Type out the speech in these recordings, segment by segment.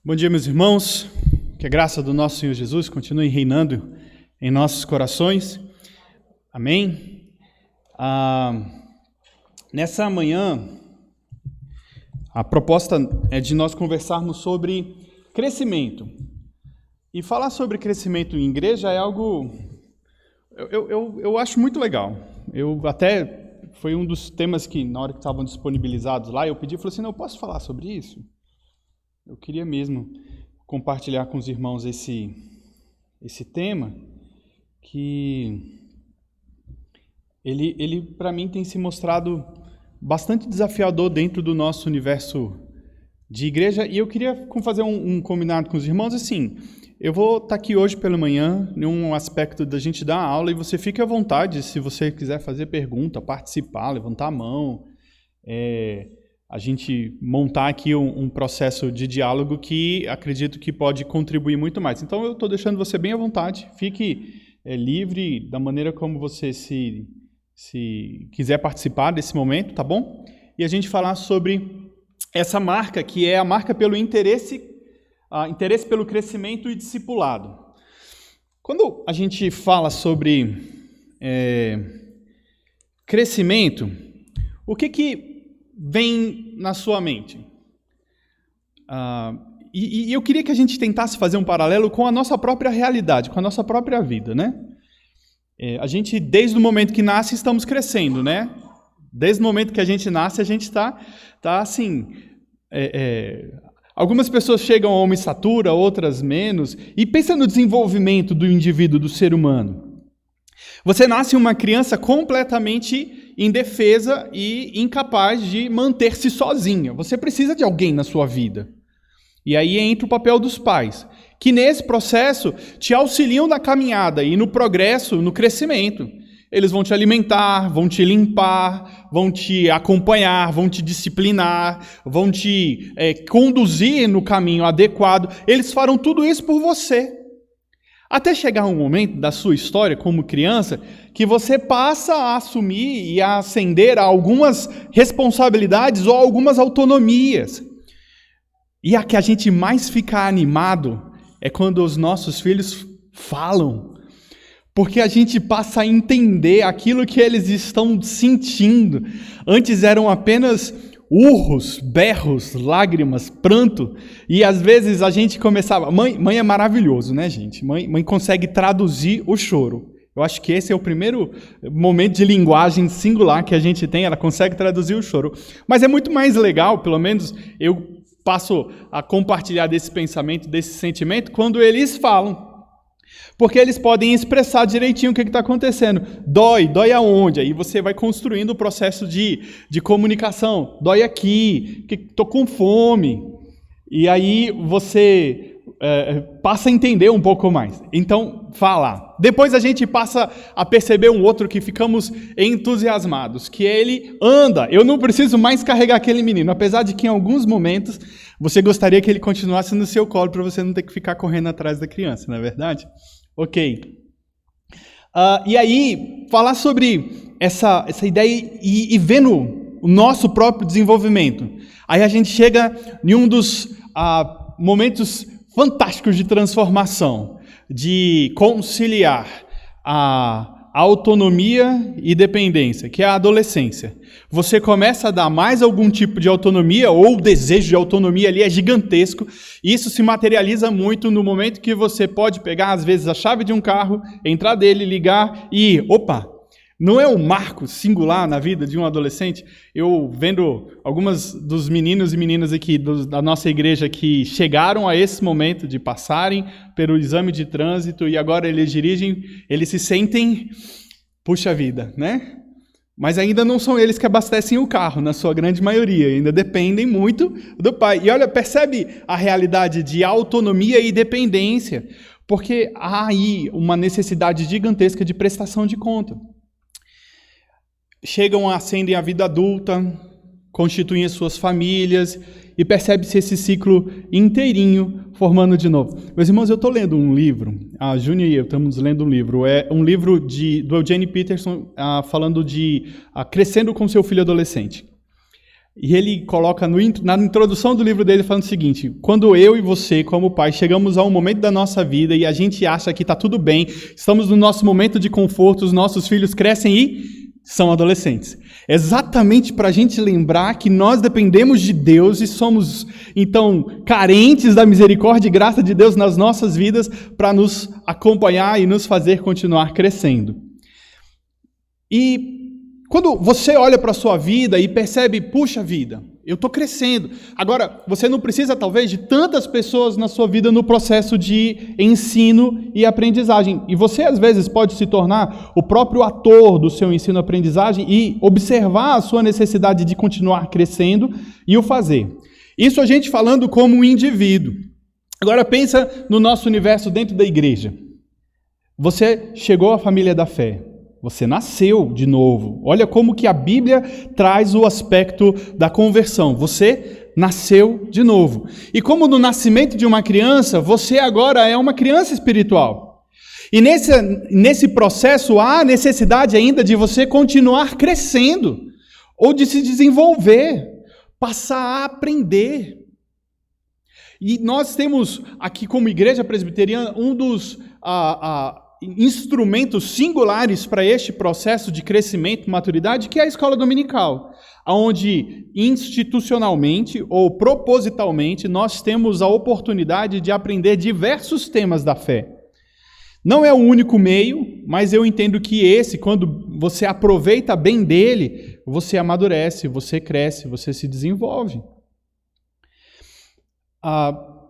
Bom dia, meus irmãos. Que a graça do nosso Senhor Jesus continue reinando em nossos corações. Amém? Nessa manhã, a proposta é de nós conversarmos sobre crescimento. E falar sobre crescimento em igreja é algo... Eu acho muito legal. Foi um dos temas que, na hora que estavam disponibilizados lá, eu pedi, falei assim, não, eu posso falar sobre isso? Eu queria mesmo compartilhar com os irmãos esse tema, que ele para mim tem se mostrado bastante desafiador dentro do nosso universo de igreja, e eu queria fazer um combinado com os irmãos, assim, eu vou estar aqui hoje pela manhã, num aspecto da gente dar aula, e você fique à vontade, se você quiser fazer pergunta, participar, levantar a mão, a gente montar aqui um processo de diálogo que acredito que pode contribuir muito mais. Então eu estou deixando você bem à vontade, fique livre da maneira como você se quiser participar desse momento, tá bom? E a gente falar sobre essa marca, que é a marca pelo interesse pelo crescimento e discipulado. Quando a gente fala sobre crescimento, o que vem na sua mente? E eu queria que a gente tentasse fazer um paralelo com a nossa própria realidade, com a nossa própria vida, né? A gente, desde o momento que nasce, estamos crescendo, né? Desde o momento que a gente nasce, a gente está assim... Algumas pessoas chegam a uma estatura, outras menos, e pensa no desenvolvimento do indivíduo, do ser humano. Você nasce uma criança completamente indefesa e incapaz de manter-se sozinha. Você precisa de alguém na sua vida. E aí entra o papel dos pais, que nesse processo te auxiliam na caminhada e no progresso, no crescimento. Eles vão te alimentar, vão te limpar, vão te acompanhar, vão te disciplinar, vão te conduzir no caminho adequado. Eles farão tudo isso por você. Até chegar um momento da sua história como criança que você passa a assumir e a ascender a algumas responsabilidades ou algumas autonomias. E a que a gente mais fica animado é quando os nossos filhos falam. Porque a gente passa a entender aquilo que eles estão sentindo. Antes eram apenas urros, berros, lágrimas, pranto. E às vezes a gente começava... Mãe é maravilhoso, né, gente? Mãe consegue traduzir o choro. Eu acho que esse é o primeiro momento de linguagem singular que a gente tem. Ela consegue traduzir o choro. Mas é muito mais legal, pelo menos eu passo a compartilhar desse pensamento, desse sentimento, quando eles falam. Porque eles podem expressar direitinho o que está acontecendo. Dói aonde? Aí você vai construindo o processo de comunicação. Dói aqui, estou com fome. E aí você passa a entender um pouco mais. Então, fala. Depois a gente passa a perceber um outro que ficamos entusiasmados, que ele anda. Eu não preciso mais carregar aquele menino, apesar de que em alguns momentos você gostaria que ele continuasse no seu colo para você não ter que ficar correndo atrás da criança, não é verdade? Ok. E aí, falar sobre essa ideia e vendo o nosso próprio desenvolvimento. Aí a gente chega em um dos momentos fantásticos de transformação, de conciliar a autonomia e dependência, que é a adolescência. Você começa a dar mais algum tipo de autonomia, ou o desejo de autonomia ali é gigantesco. Isso se materializa muito no momento que você pode pegar, às vezes, a chave de um carro, entrar dele, ligar e... Opa! Não é um marco singular na vida de um adolescente? Eu vendo algumas dos meninos e meninas aqui da nossa igreja que chegaram a esse momento de passarem pelo exame de trânsito e agora eles dirigem, eles se sentem, puxa vida, né? Mas ainda não são eles que abastecem o carro, na sua grande maioria, ainda dependem muito do pai. E olha, percebe a realidade de autonomia e dependência, porque há aí uma necessidade gigantesca de prestação de conta. Chegam, ascendem a vida adulta, constituem as suas famílias e percebe-se esse ciclo inteirinho formando de novo. Meus irmãos, eu estou lendo um livro, a Júnior e eu estamos lendo um livro, é um livro do Eugene Peterson falando de Crescendo com seu filho adolescente. E ele coloca na introdução do livro dele falando o seguinte: quando eu e você, como pai, chegamos a um momento da nossa vida e a gente acha que está tudo bem, estamos no nosso momento de conforto, os nossos filhos crescem e são adolescentes. Exatamente para a gente lembrar que nós dependemos de Deus e somos, então, carentes da misericórdia e graça de Deus nas nossas vidas para nos acompanhar e nos fazer continuar crescendo. E quando você olha para a sua vida e percebe, puxa vida, eu estou crescendo. Agora, você não precisa talvez de tantas pessoas na sua vida no processo de ensino e aprendizagem. E você às vezes pode se tornar o próprio ator do seu ensino e aprendizagem e observar a sua necessidade de continuar crescendo e o fazer. Isso a gente falando como um indivíduo. Agora pensa no nosso universo dentro da igreja. Você chegou à família da fé. Você nasceu de novo. Olha como que a Bíblia traz o aspecto da conversão. Você nasceu de novo. E como no nascimento de uma criança, você agora é uma criança espiritual. E nesse processo há necessidade ainda de você continuar crescendo, ou de se desenvolver, passar a aprender. E nós temos aqui como igreja presbiteriana um dos instrumentos singulares para este processo de crescimento e maturidade, que é a escola dominical, onde institucionalmente ou propositalmente nós temos a oportunidade de aprender diversos temas da fé. Não é o único meio, mas eu entendo que esse, quando você aproveita bem dele, você amadurece, você cresce, você se desenvolve.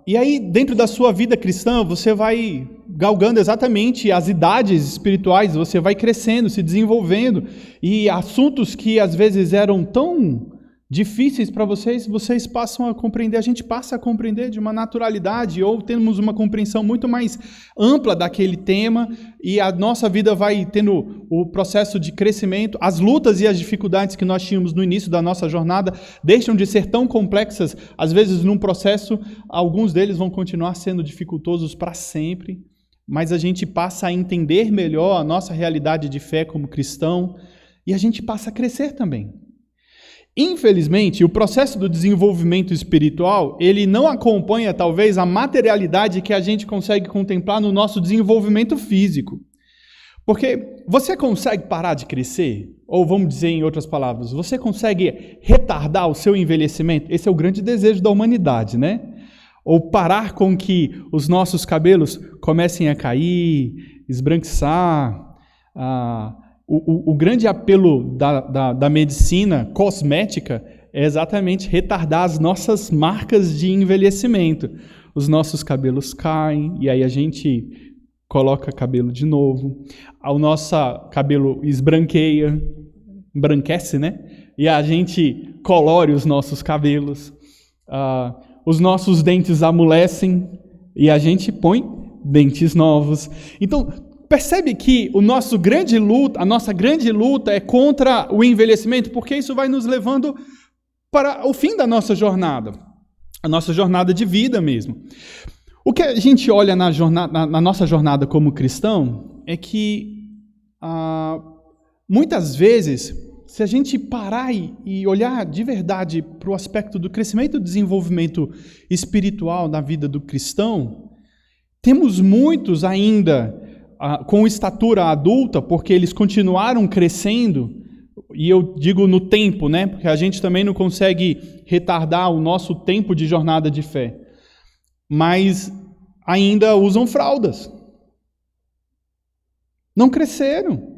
E aí, dentro da sua vida cristã, você vai galgando exatamente as idades espirituais, você vai crescendo, se desenvolvendo, e assuntos que às vezes eram tão difíceis para vocês passam a compreender, a gente passa a compreender de uma naturalidade, ou temos uma compreensão muito mais ampla daquele tema, e a nossa vida vai tendo o processo de crescimento. As lutas e as dificuldades que nós tínhamos no início da nossa jornada deixam de ser tão complexas, às vezes num processo, alguns deles vão continuar sendo dificultosos para sempre, mas a gente passa a entender melhor a nossa realidade de fé como cristão, e a gente passa a crescer também. Infelizmente, o processo do desenvolvimento espiritual, ele não acompanha, talvez, a materialidade que a gente consegue contemplar no nosso desenvolvimento físico. Porque você consegue parar de crescer? Ou, vamos dizer em outras palavras, você consegue retardar o seu envelhecimento? Esse é o grande desejo da humanidade, né? Ou parar com que os nossos cabelos comecem a cair, esbranquiçar, O grande apelo da medicina cosmética é exatamente retardar as nossas marcas de envelhecimento. Os nossos cabelos caem e aí a gente coloca cabelo de novo. O nosso cabelo esbranqueia, embranquece, né? E a gente colore os nossos cabelos. Os nossos dentes amolecem e a gente põe dentes novos. Então, percebe que a nossa grande luta é contra o envelhecimento, porque isso vai nos levando para o fim da nossa jornada, a nossa jornada de vida mesmo. O que a gente olha na nossa jornada como cristão é que, muitas vezes, se a gente parar e olhar de verdade para o aspecto do crescimento e desenvolvimento espiritual na vida do cristão, temos muitos ainda com estatura adulta, porque eles continuaram crescendo, e eu digo no tempo, né? Porque a gente também não consegue retardar o nosso tempo de jornada de fé, mas ainda usam fraldas. Não cresceram.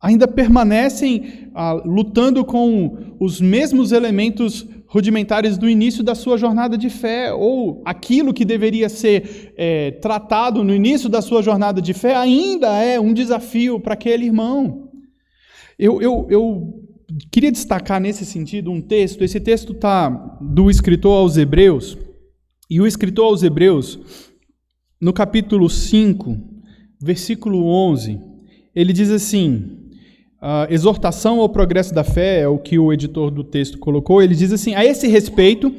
Ainda permanecem lutando com os mesmos elementos rudimentares do início da sua jornada de fé, ou aquilo que deveria ser tratado no início da sua jornada de fé ainda é um desafio para aquele irmão. Eu queria destacar nesse sentido um texto. Esse texto está do escritor aos Hebreus, e o escritor aos Hebreus, no capítulo 5, versículo 11, ele diz assim: exortação ao progresso da fé, é o que o editor do texto colocou. Ele diz assim: a esse respeito,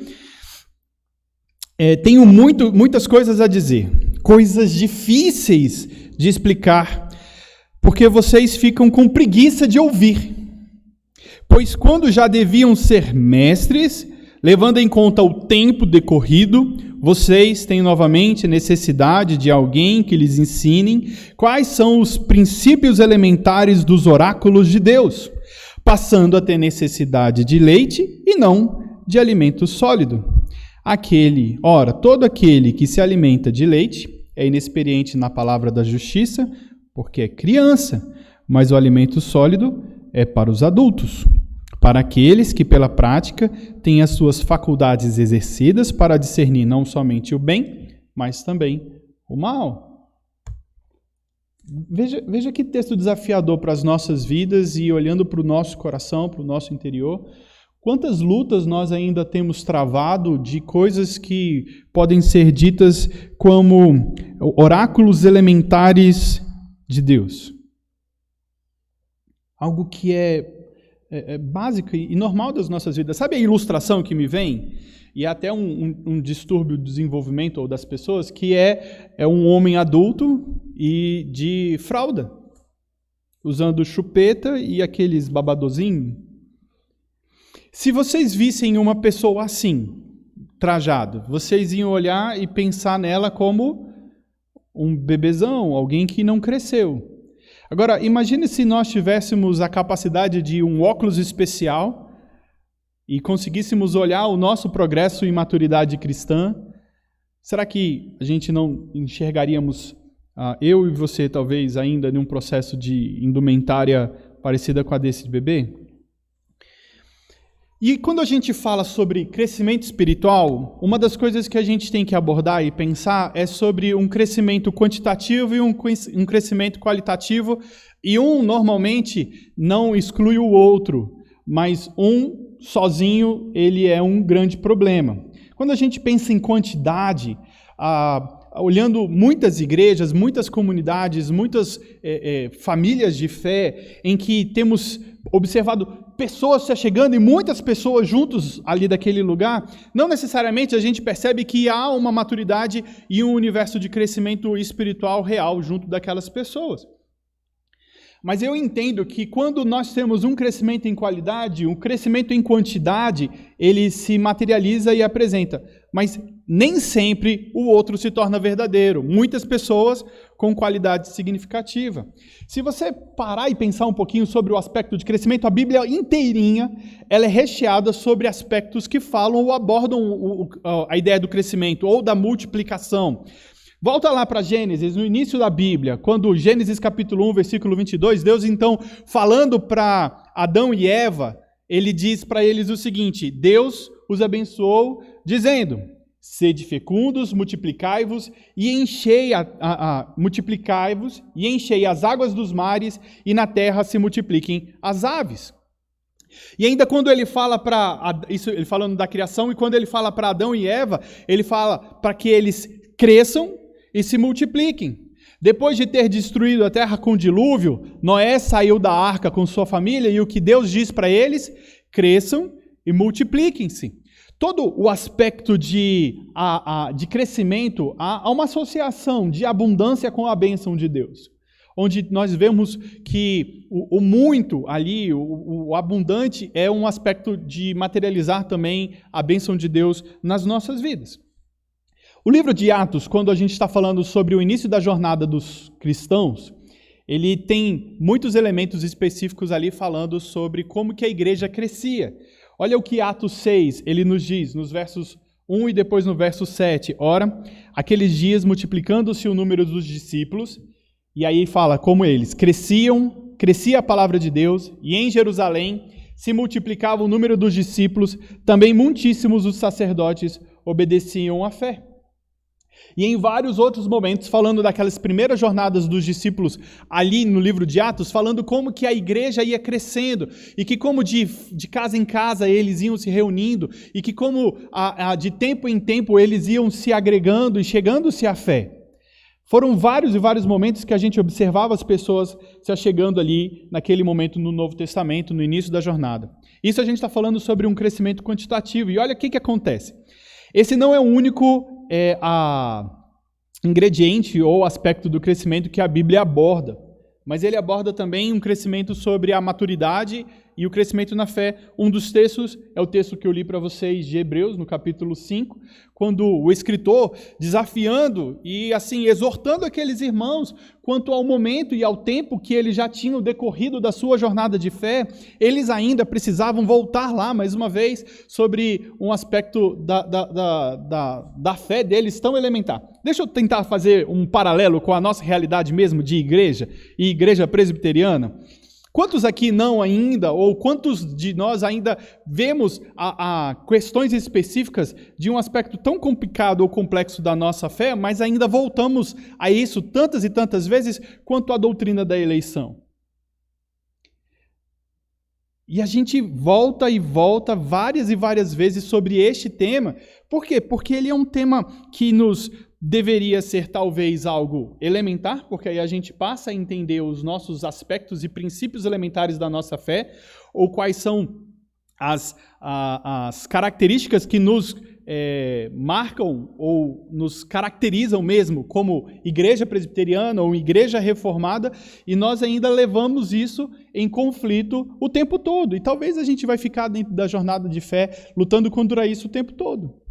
tenho muitas coisas a dizer, coisas difíceis de explicar, porque vocês ficam com preguiça de ouvir. Pois quando já deviam ser mestres, levando em conta o tempo decorrido, vocês têm novamente necessidade de alguém que lhes ensine quais são os princípios elementares dos oráculos de Deus, passando a ter necessidade de leite e não de alimento sólido. Todo aquele que se alimenta de leite é inexperiente na palavra da justiça, porque é criança, mas o alimento sólido é para os adultos, para aqueles que pela prática têm as suas faculdades exercidas para discernir não somente o bem, mas também o mal. Veja que texto desafiador para as nossas vidas e olhando para o nosso coração, para o nosso interior. Quantas lutas nós ainda temos travado de coisas que podem ser ditas como oráculos elementares de Deus? Algo que é básico e normal das nossas vidas. Sabe a ilustração que me vem? E é até um distúrbio do desenvolvimento ou das pessoas, que é um homem adulto e de fralda, usando chupeta e aqueles babadozinhos. Se vocês vissem uma pessoa assim, trajado, vocês iam olhar e pensar nela como um bebezão, alguém que não cresceu. Agora, imagine se nós tivéssemos a capacidade de um óculos especial e conseguíssemos olhar o nosso progresso em maturidade cristã. Será que a gente não enxergaríamos, eu e você talvez ainda num processo de indumentária parecida com a desse bebê? E quando a gente fala sobre crescimento espiritual, uma das coisas que a gente tem que abordar e pensar é sobre um crescimento quantitativo e um crescimento qualitativo, e um normalmente não exclui o outro, mas um sozinho ele é um grande problema. Quando a gente pensa em quantidade, olhando muitas igrejas, muitas comunidades, muitas famílias de fé, em que temos observado pessoas se chegando e muitas pessoas juntos ali daquele lugar, não necessariamente a gente percebe que há uma maturidade e um universo de crescimento espiritual real junto daquelas pessoas. Mas eu entendo que quando nós temos um crescimento em qualidade, um crescimento em quantidade, ele se materializa e apresenta. Mas nem sempre o outro se torna verdadeiro. Muitas pessoas com qualidade significativa. Se você parar e pensar um pouquinho sobre o aspecto de crescimento, a Bíblia inteirinha ela é recheada sobre aspectos que falam ou abordam a ideia do crescimento ou da multiplicação. Volta lá para Gênesis, no início da Bíblia, quando Gênesis capítulo 1, versículo 22, Deus então, falando para Adão e Eva, ele diz para eles o seguinte: Deus os abençoou, dizendo: sede fecundos, multiplicai-vos e enchei multiplicai-vos e enchei as águas dos mares, e na terra se multipliquem as aves. E ainda quando ele fala isso ele falando da criação, e quando ele fala para Adão e Eva, ele fala para que eles cresçam e se multipliquem. Depois de ter destruído a terra com dilúvio, Noé saiu da arca com sua família, e o que Deus diz para eles? Cresçam e multipliquem-se. Todo o aspecto de crescimento, há uma associação de abundância com a bênção de Deus, onde nós vemos que o muito ali, o abundante, é um aspecto de materializar também a bênção de Deus nas nossas vidas. O livro de Atos, quando a gente está falando sobre o início da jornada dos cristãos, ele tem muitos elementos específicos ali falando sobre como que a igreja crescia. Olha o que Atos 6, ele nos diz, nos versos 1 e depois no verso 7. Ora, aqueles dias multiplicando-se o número dos discípulos, e aí fala como eles crescia a palavra de Deus, e em Jerusalém se multiplicava o número dos discípulos, também muitíssimos os sacerdotes obedeciam à fé. E em vários outros momentos, falando daquelas primeiras jornadas dos discípulos ali no livro de Atos, falando como que a igreja ia crescendo, e que como de casa em casa eles iam se reunindo, e que como de tempo em tempo eles iam se agregando e chegando-se à fé. Foram vários e vários momentos que a gente observava as pessoas se achegando ali naquele momento no Novo Testamento, no início da jornada. Isso a gente está falando sobre um crescimento quantitativo, e olha o que acontece. Esse não é o único ingrediente ou aspecto do crescimento que a Bíblia aborda, mas ele aborda também um crescimento sobre a maturidade e o crescimento na fé. Um dos textos é o texto que eu li para vocês de Hebreus, no capítulo 5, quando o escritor, desafiando e assim exortando aqueles irmãos quanto ao momento e ao tempo que eles já tinham decorrido da sua jornada de fé, eles ainda precisavam voltar lá, mais uma vez, sobre um aspecto da fé deles tão elementar. Deixa eu tentar fazer um paralelo com a nossa realidade mesmo de igreja e igreja presbiteriana. Quantos aqui não ainda, ou quantos de nós ainda vemos a questões específicas de um aspecto tão complicado ou complexo da nossa fé, mas ainda voltamos a isso tantas e tantas vezes quanto a doutrina da eleição? E a gente volta e volta várias e várias vezes sobre este tema. Por quê? Porque ele é um tema que nos deveria ser talvez algo elementar, porque aí a gente passa a entender os nossos aspectos e princípios elementares da nossa fé, ou quais são as características que nos marcam ou nos caracterizam mesmo como igreja presbiteriana ou igreja reformada, e nós ainda levamos isso em conflito o tempo todo. E talvez a gente vai ficar dentro da jornada de fé lutando contra isso o tempo todo.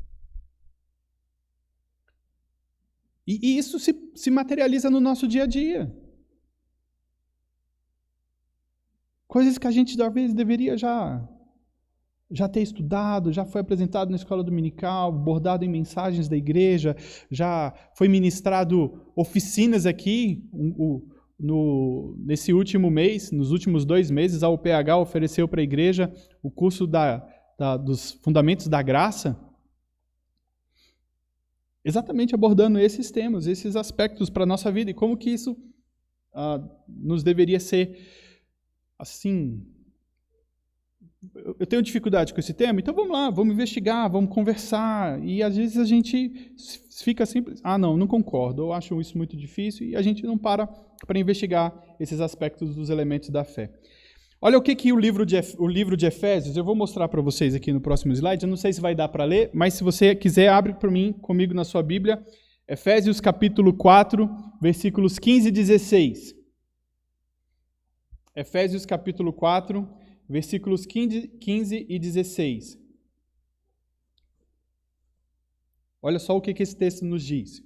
E isso se materializa no nosso dia a dia. Coisas que a gente, talvez, deveria já ter estudado, já foi apresentado na escola dominical, abordado em mensagens da igreja, já foi ministrado oficinas aqui. Nesse último mês, nos últimos 2 meses, a UPH ofereceu para a igreja o curso dos Fundamentos da Graça, exatamente abordando esses temas, esses aspectos para a nossa vida e como que isso nos deveria ser assim. Eu tenho dificuldade com esse tema, então vamos lá, vamos investigar, vamos conversar. E às vezes a gente fica simples, não concordo, eu acho isso muito difícil, e a gente não para investigar esses aspectos dos elementos da fé. Olha o que o livro de Efésios, eu vou mostrar para vocês aqui no próximo slide, eu não sei se vai dar para ler, mas se você quiser, abre para mim, comigo na sua Bíblia, Efésios capítulo 4, versículos 15 e 16. Efésios capítulo 4, versículos 15 e 16. Olha só o que esse texto nos diz.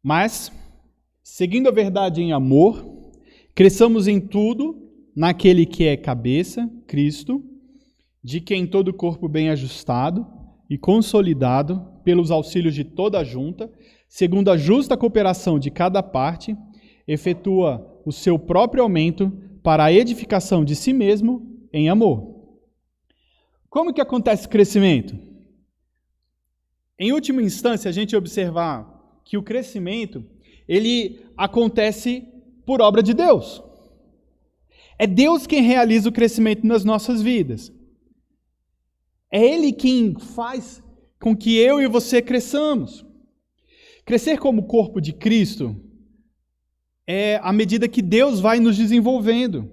Mas, seguindo a verdade em amor, cresçamos em tudo naquele que é cabeça, Cristo, de quem todo o corpo bem ajustado e consolidado pelos auxílios de toda a junta, segundo a justa cooperação de cada parte, efetua o seu próprio aumento para a edificação de si mesmo em amor. Como que acontece o crescimento? Em última instância, a gente observar que o crescimento, ele acontece por obra de Deus. É Deus quem realiza o crescimento nas nossas vidas. É Ele quem faz com que eu e você cresçamos. Crescer como corpo de Cristo é à medida que Deus vai nos desenvolvendo.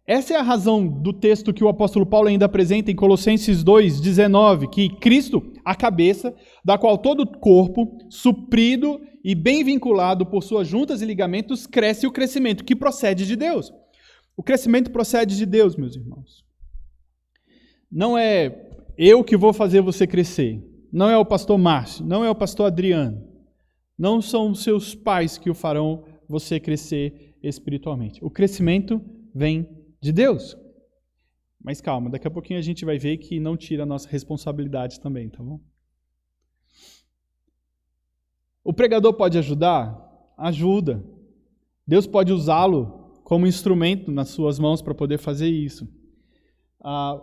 Essa é a razão do texto que o apóstolo Paulo ainda apresenta em Colossenses 2:19, que Cristo, a cabeça, da qual todo o corpo, suprido e bem vinculado por suas juntas e ligamentos, cresce o crescimento que procede de Deus. O crescimento procede de Deus, meus irmãos. Não é eu que vou fazer você crescer. Não é o pastor Márcio, não é o pastor Adriano. Não são os seus pais que o farão você crescer espiritualmente. O crescimento vem de Deus. Mas calma, daqui a pouquinho a gente vai ver que não tira a nossa responsabilidade também, tá bom? O pregador pode ajudar? Ajuda. Deus pode usá-lo como instrumento nas suas mãos para poder fazer isso.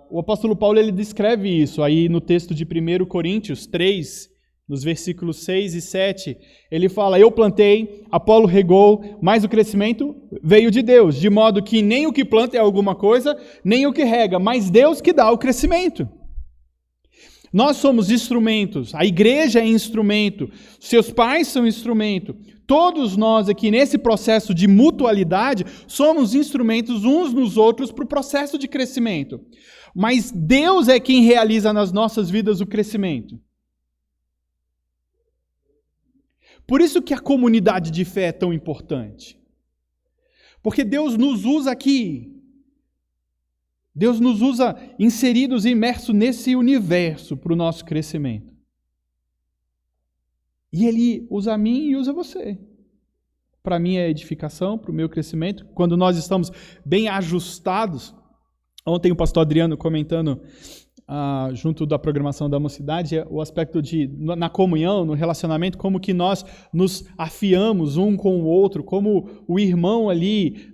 O apóstolo Paulo ele descreve isso aí no texto de 1 Coríntios 3, nos versículos 6 e 7. Ele fala, eu plantei, Apolo regou, mas o crescimento veio de Deus, de modo que nem o que planta é alguma coisa, nem o que rega, mas Deus que dá o crescimento. Nós somos instrumentos, a igreja é instrumento, seus pais são instrumento. Todos nós aqui nesse processo de mutualidade somos instrumentos uns nos outros para o processo de crescimento. Mas Deus é quem realiza nas nossas vidas o crescimento. Por isso que a comunidade de fé é tão importante. Porque Deus nos usa aqui Deus nos usa inseridos e imersos nesse universo para o nosso crescimento. E Ele usa a mim e usa você. Para a minha edificação, para o meu crescimento. Quando nós estamos bem ajustados. Ontem o pastor Adriano comentando, junto da programação da Mocidade, o aspecto na comunhão, no relacionamento, como que nós nos afiamos um com o outro, como o irmão ali,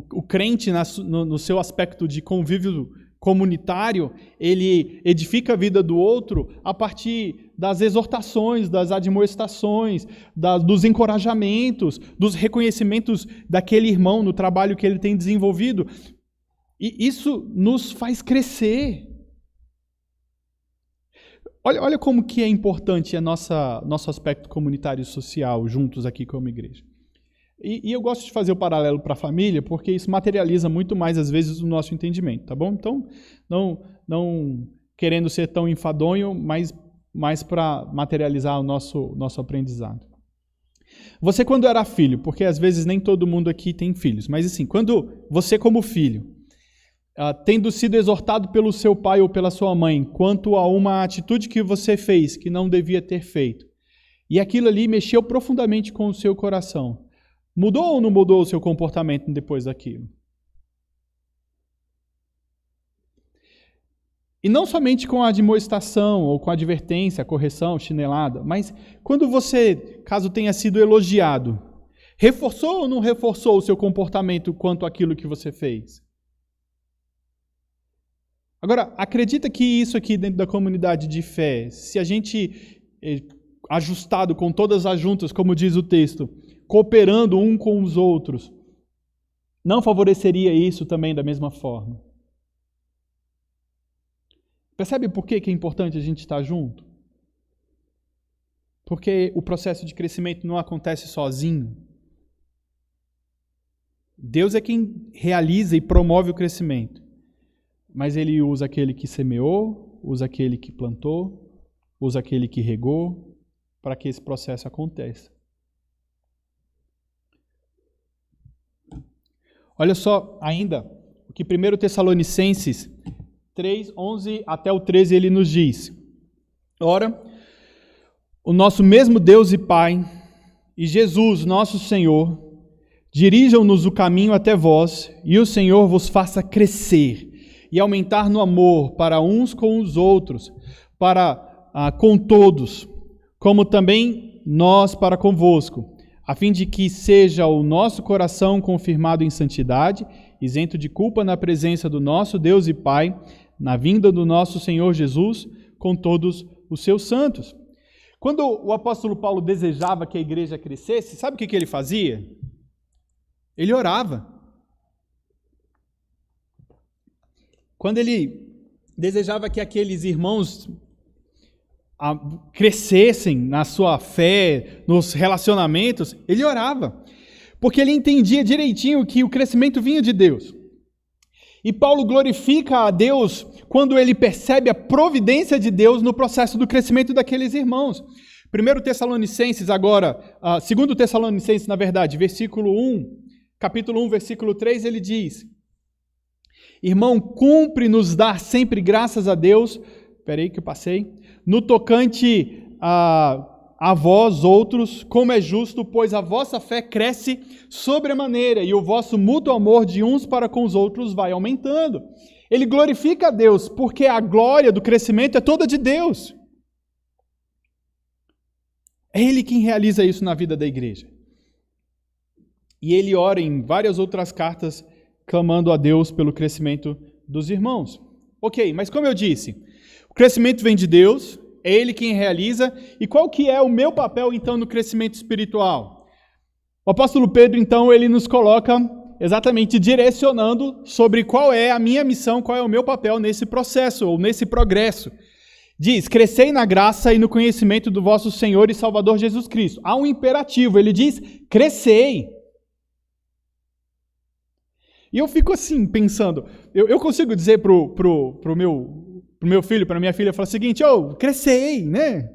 o crente no seu aspecto de convívio comunitário, ele edifica a vida do outro a partir das exortações, das admoestações, dos encorajamentos, dos reconhecimentos daquele irmão no trabalho que ele tem desenvolvido. E isso nos faz crescer. Olha como que é importante nosso aspecto comunitário e social juntos aqui como igreja. E eu gosto de fazer o paralelo para a família, porque isso materializa muito mais, às vezes, o nosso entendimento, tá bom? Então, não querendo ser tão enfadonho, mas mais para materializar o nosso aprendizado. Você, quando era filho, porque às vezes nem todo mundo aqui tem filhos, mas assim, quando você como filho, tendo sido exortado pelo seu pai ou pela sua mãe quanto a uma atitude que você fez que não devia ter feito, e aquilo ali mexeu profundamente com o seu coração, mudou ou não mudou o seu comportamento depois daquilo? E não somente com a admoestação, ou com a advertência, a correção, chinelada, mas quando você, caso tenha sido elogiado, reforçou ou não reforçou o seu comportamento quanto àquilo que você fez? Agora, acredita que isso aqui dentro da comunidade de fé, se a gente, ajustado com todas as juntas, como diz o texto, cooperando um com os outros, não favoreceria isso também da mesma forma? Percebe por que é importante a gente estar junto? Porque o processo de crescimento não acontece sozinho. Deus é quem realiza e promove o crescimento. Mas Ele usa aquele que semeou, usa aquele que plantou, usa aquele que regou, para que esse processo aconteça. Olha só ainda o que 1 Tessalonicenses 3, 11 até o 13 ele nos diz: Ora, o nosso mesmo Deus e Pai e Jesus, nosso Senhor, dirijam-nos o caminho até vós, e o Senhor vos faça crescer e aumentar no amor para uns com os outros, com todos, como também nós para convosco, a fim de que seja o nosso coração confirmado em santidade, isento de culpa na presença do nosso Deus e Pai, na vinda do nosso Senhor Jesus, com todos os seus santos. Quando o apóstolo Paulo desejava que a igreja crescesse, sabe o que ele fazia? Ele orava. Quando ele desejava que aqueles irmãos crescessem na sua fé, nos relacionamentos, ele orava. Porque ele entendia direitinho que o crescimento vinha de Deus. E Paulo glorifica a Deus quando ele percebe a providência de Deus no processo do crescimento daqueles irmãos. 1 Tessalonicenses agora, 2 Tessalonicenses, na verdade, capítulo 1, versículo 3, ele diz: Irmão, cumpre nos dar sempre graças a Deus, no tocante a vós outros, como é justo, pois a vossa fé cresce sobremaneira e o vosso mútuo amor de uns para com os outros vai aumentando. Ele glorifica a Deus, porque a glória do crescimento é toda de Deus. É Ele quem realiza isso na vida da igreja. E ele ora em várias outras cartas, clamando a Deus pelo crescimento dos irmãos. Ok, mas como eu disse, o crescimento vem de Deus, é Ele quem realiza. E qual que é o meu papel, então, no crescimento espiritual? O apóstolo Pedro, então, ele nos coloca exatamente direcionando sobre qual é a minha missão, qual é o meu papel nesse processo, ou nesse progresso. Diz, crescei na graça e no conhecimento do vosso Senhor e Salvador Jesus Cristo. Há um imperativo, ele diz, crescei. E eu fico assim, pensando, eu consigo dizer pro meu filho, para minha filha, falar o seguinte: crescei, né?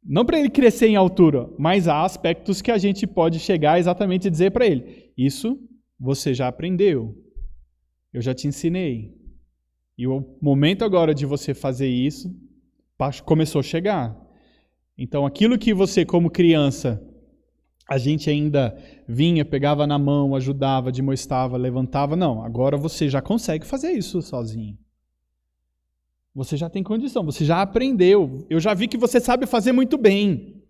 Não para ele crescer em altura, mas há aspectos que a gente pode chegar exatamente e dizer para ele: isso você já aprendeu. Eu já te ensinei. E o momento agora de você fazer isso começou a chegar. Então, aquilo que você, como criança, a gente ainda vinha, pegava na mão, ajudava, demonstrava, levantava. Não, agora você já consegue fazer isso sozinho. Você já tem condição, você já aprendeu. Eu já vi que você sabe fazer muito bem.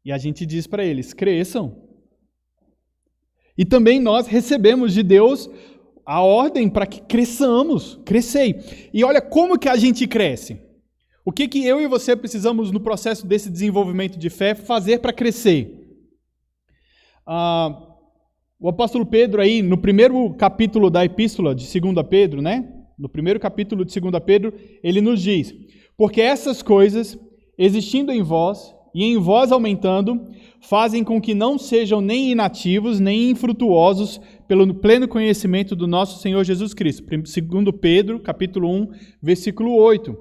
E a gente diz para eles, cresçam. E também nós recebemos de Deus a ordem para que cresçamos, crescei. E olha como que a gente cresce. O que eu e você precisamos no processo desse desenvolvimento de fé fazer para crescer? O apóstolo Pedro aí, no primeiro capítulo da epístola de 2 Pedro, né? No primeiro capítulo de 2 Pedro, ele nos diz, porque essas coisas, existindo em vós, e em vós aumentando, fazem com que não sejam nem inativos, nem infrutuosos, pelo pleno conhecimento do nosso Senhor Jesus Cristo. 2 Pedro, capítulo 1, versículo 8.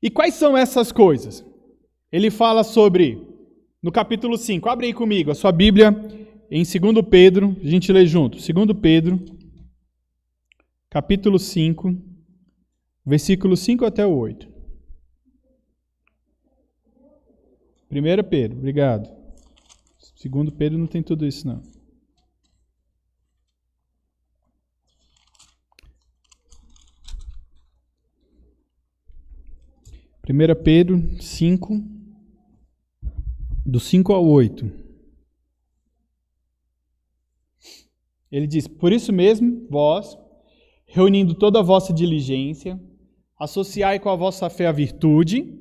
E quais são essas coisas? Ele fala sobre, no capítulo 5, abre aí comigo a sua Bíblia, em 2 Pedro, a gente lê junto. 2 Pedro, capítulo 5, versículo 5 até o 8. 1 Pedro, obrigado. 2 Pedro não tem tudo isso, não. Primeira Pedro 5, do 5 ao 8. Ele diz, por isso mesmo, vós, reunindo toda a vossa diligência, associai com a vossa fé a virtude,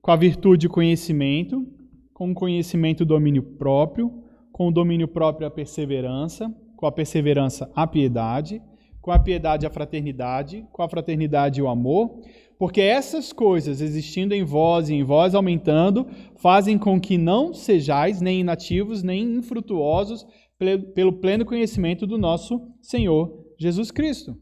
com a virtude o conhecimento, com o conhecimento o domínio próprio, com o domínio próprio a perseverança, com a perseverança a piedade, com a piedade a fraternidade, com a fraternidade o amor, porque essas coisas existindo em vós e em vós aumentando, fazem com que não sejais nem inativos, nem infrutuosos, pelo pleno conhecimento do nosso Senhor Jesus Cristo.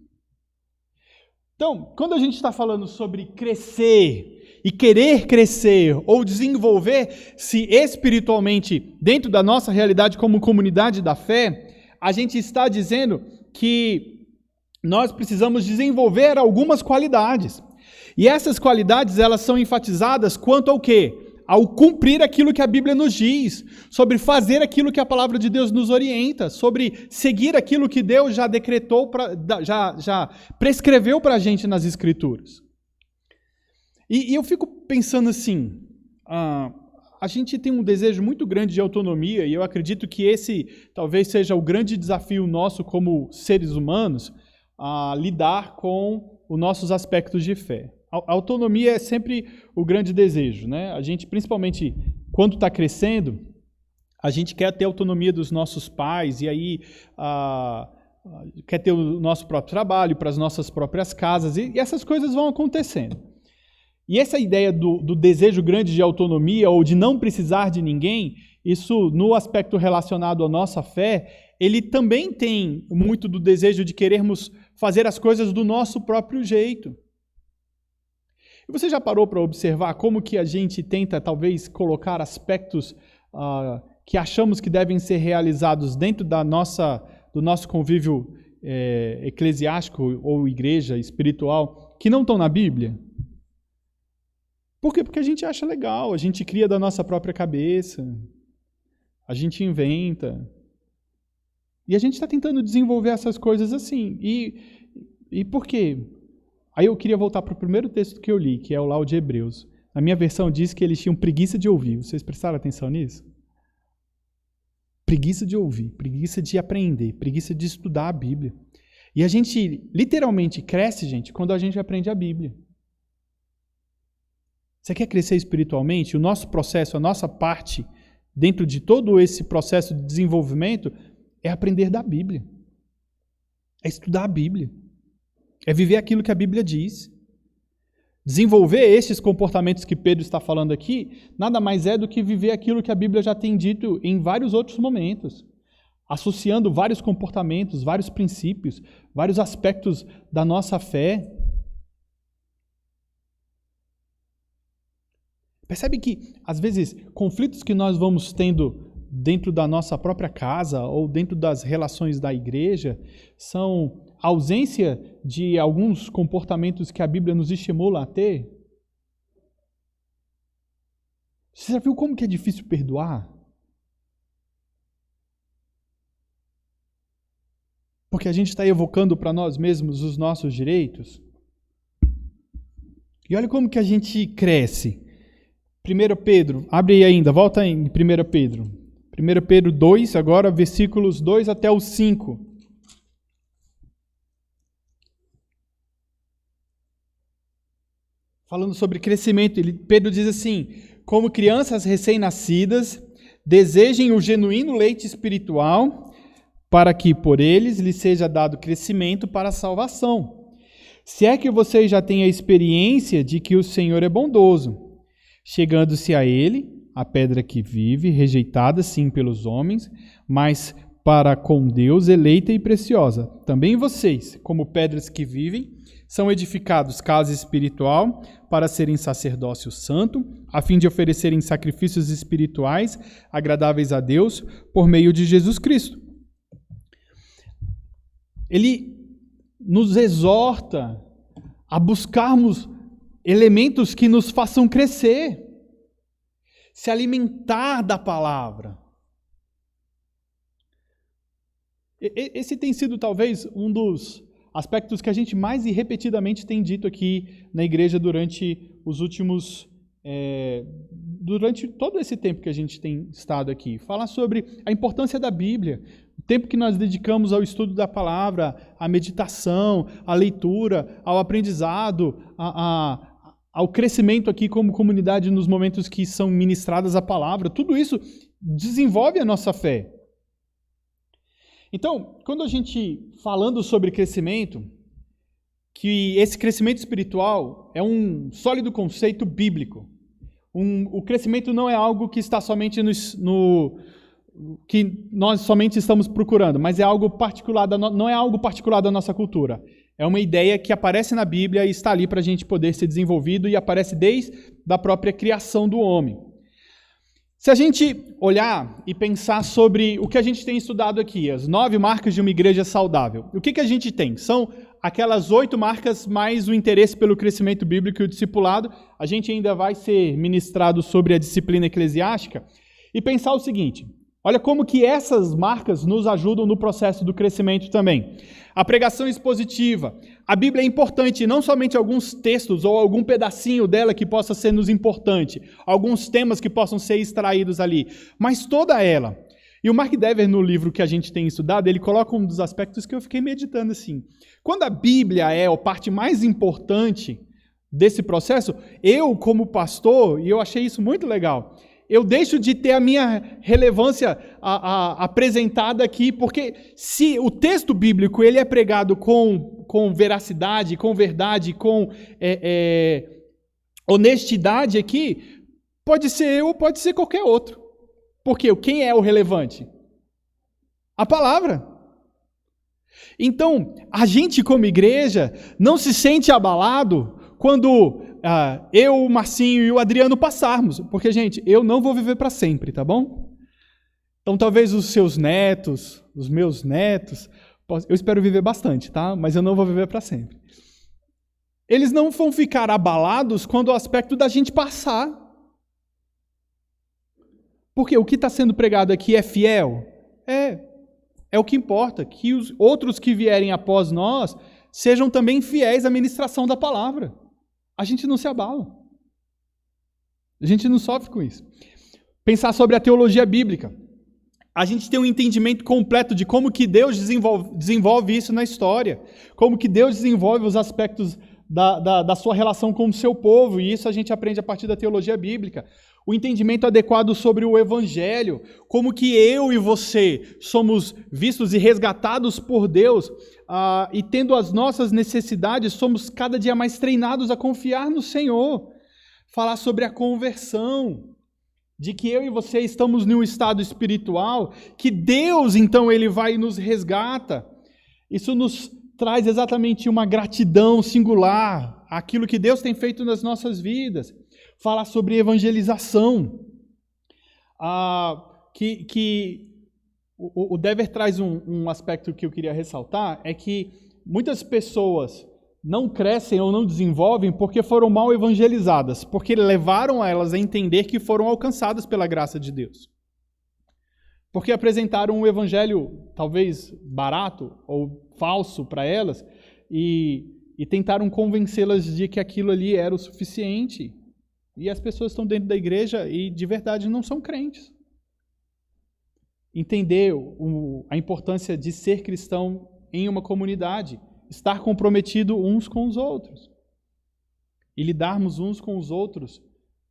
Então, quando a gente está falando sobre crescer e querer crescer ou desenvolver-se espiritualmente dentro da nossa realidade como comunidade da fé, a gente está dizendo que nós precisamos desenvolver algumas qualidades. E essas qualidades, elas são enfatizadas quanto ao quê? Ao cumprir aquilo que a Bíblia nos diz, sobre fazer aquilo que a palavra de Deus nos orienta, sobre seguir aquilo que Deus já decretou, já prescreveu para a gente nas Escrituras. E eu fico pensando assim, a gente tem um desejo muito grande de autonomia, e eu acredito que esse talvez seja o grande desafio nosso como seres humanos, a lidar com os nossos aspectos de fé. A autonomia é sempre o grande desejo, né? A gente, principalmente quando está crescendo, a gente quer ter autonomia dos nossos pais e aí quer ter o nosso próprio trabalho, para as nossas próprias casas, e essas coisas vão acontecendo. E essa ideia do desejo grande de autonomia ou de não precisar de ninguém, isso no aspecto relacionado à nossa fé, ele também tem muito do desejo de querermos fazer as coisas do nosso próprio jeito. E você já parou para observar como que a gente tenta, talvez, colocar aspectos que achamos que devem ser realizados dentro do nosso convívio eclesiástico ou igreja espiritual, que não estão na Bíblia? Por quê? Porque a gente acha legal, a gente cria da nossa própria cabeça, a gente inventa. E a gente está tentando desenvolver essas coisas assim. E por quê? Aí eu queria voltar para o primeiro texto que eu li, que é o lá de Hebreus. A minha versão diz que eles tinham preguiça de ouvir. Vocês prestaram atenção nisso? Preguiça de ouvir, preguiça de aprender, preguiça de estudar a Bíblia. E a gente literalmente cresce, gente, quando a gente aprende a Bíblia. Você quer crescer espiritualmente? O nosso processo, a nossa parte, dentro de todo esse processo de desenvolvimento, é aprender da Bíblia. É estudar a Bíblia. É viver aquilo que a Bíblia diz. Desenvolver esses comportamentos que Pedro está falando aqui, nada mais é do que viver aquilo que a Bíblia já tem dito em vários outros momentos, associando vários comportamentos, vários princípios, vários aspectos da nossa fé. Percebe que, às vezes, conflitos que nós vamos tendo dentro da nossa própria casa ou dentro das relações da igreja são a ausência de alguns comportamentos que a Bíblia nos estimula a ter? Você já viu como que é difícil perdoar? Porque a gente está evocando para nós mesmos os nossos direitos? E olha como que a gente cresce. 1 Pedro, abre aí ainda, volta em 1 Pedro. 1 Pedro 2, agora versículos 2 até o 5. Falando sobre crescimento, Pedro diz assim: como crianças recém-nascidas, desejem o genuíno leite espiritual, para que por eles lhes seja dado crescimento para a salvação. Se é que vocês já têm a experiência de que o Senhor é bondoso, chegando-se a ele, a pedra que vive, rejeitada sim pelos homens, mas para com Deus eleita e preciosa. Também vocês, como pedras que vivem, são edificados casa espiritual para serem sacerdócio santo, a fim de oferecerem sacrifícios espirituais agradáveis a Deus por meio de Jesus Cristo. Ele nos exorta a buscarmos elementos que nos façam crescer, se alimentar da palavra. Esse tem sido talvez um dos aspectos que a gente mais e repetidamente tem dito aqui na igreja durante todo esse tempo que a gente tem estado aqui. Falar sobre a importância da Bíblia, o tempo que nós dedicamos ao estudo da palavra, à meditação, à leitura, ao aprendizado, ao crescimento aqui como comunidade nos momentos que são ministradas a palavra. Tudo isso desenvolve a nossa fé. Então, quando a gente, falando sobre crescimento, que esse crescimento espiritual é um sólido conceito bíblico. O crescimento não é algo que está somente que nós somente estamos procurando, mas é algo particular, não é algo particular da nossa cultura. É uma ideia que aparece na Bíblia e está ali para a gente poder ser desenvolvido e aparece desde a própria criação do homem. Se a gente olhar e pensar sobre o que a gente tem estudado aqui, as 9 marcas de uma igreja saudável, o que a gente tem? São aquelas 8 marcas mais o interesse pelo crescimento bíblico e o discipulado. A gente ainda vai ser ministrado sobre a disciplina eclesiástica e pensar o seguinte: olha como que essas marcas nos ajudam no processo do crescimento também. A pregação expositiva. A Bíblia é importante, não somente alguns textos ou algum pedacinho dela que possa ser nos importante, alguns temas que possam ser extraídos ali, mas toda ela. E o Mark Dever, no livro que a gente tem estudado, ele coloca um dos aspectos que eu fiquei meditando assim. Quando a Bíblia é a parte mais importante desse processo, eu como pastor, e eu achei isso muito legal, eu deixo de ter a minha relevância apresentada aqui, porque se o texto bíblico ele é pregado com veracidade, com verdade, com honestidade aqui, pode ser eu ou pode ser qualquer outro. Porque quem é o relevante? A palavra. Então, a gente como igreja não se sente abalado quando eu, o Marcinho e o Adriano passarmos. Porque, gente, eu não vou viver para sempre, tá bom? Então, talvez os seus netos, os meus netos, eu espero viver bastante, tá? Mas eu não vou viver para sempre. Eles não vão ficar abalados quando o aspecto da gente passar. Porque o que está sendo pregado aqui é fiel? É o que importa, que os outros que vierem após nós sejam também fiéis à ministração da palavra. A gente não se abala. A gente não sofre com isso. Pensar sobre a teologia bíblica. A gente tem um entendimento completo de como que Deus desenvolve isso na história. Como que Deus desenvolve os aspectos da sua relação com o seu povo. E isso a gente aprende a partir da teologia bíblica. O entendimento adequado sobre o Evangelho, como que eu e você somos vistos e resgatados por Deus, e tendo as nossas necessidades, somos cada dia mais treinados a confiar no Senhor. Falar sobre a conversão, de que eu e você estamos em um estado espiritual, que Deus, então, Ele vai e nos resgata. Isso nos traz exatamente uma gratidão singular àquilo que Deus tem feito nas nossas vidas. Falar sobre evangelização, que o Dever traz um aspecto que eu queria ressaltar, é que muitas pessoas não crescem ou não desenvolvem porque foram mal evangelizadas, porque levaram elas a entender que foram alcançadas pela graça de Deus. Porque apresentaram um evangelho talvez barato ou falso para elas e tentaram convencê-las de que aquilo ali era o suficiente. E as pessoas estão dentro da igreja e de verdade não são crentes. Entender a importância de ser cristão em uma comunidade, estar comprometido uns com os outros e lidarmos uns com os outros.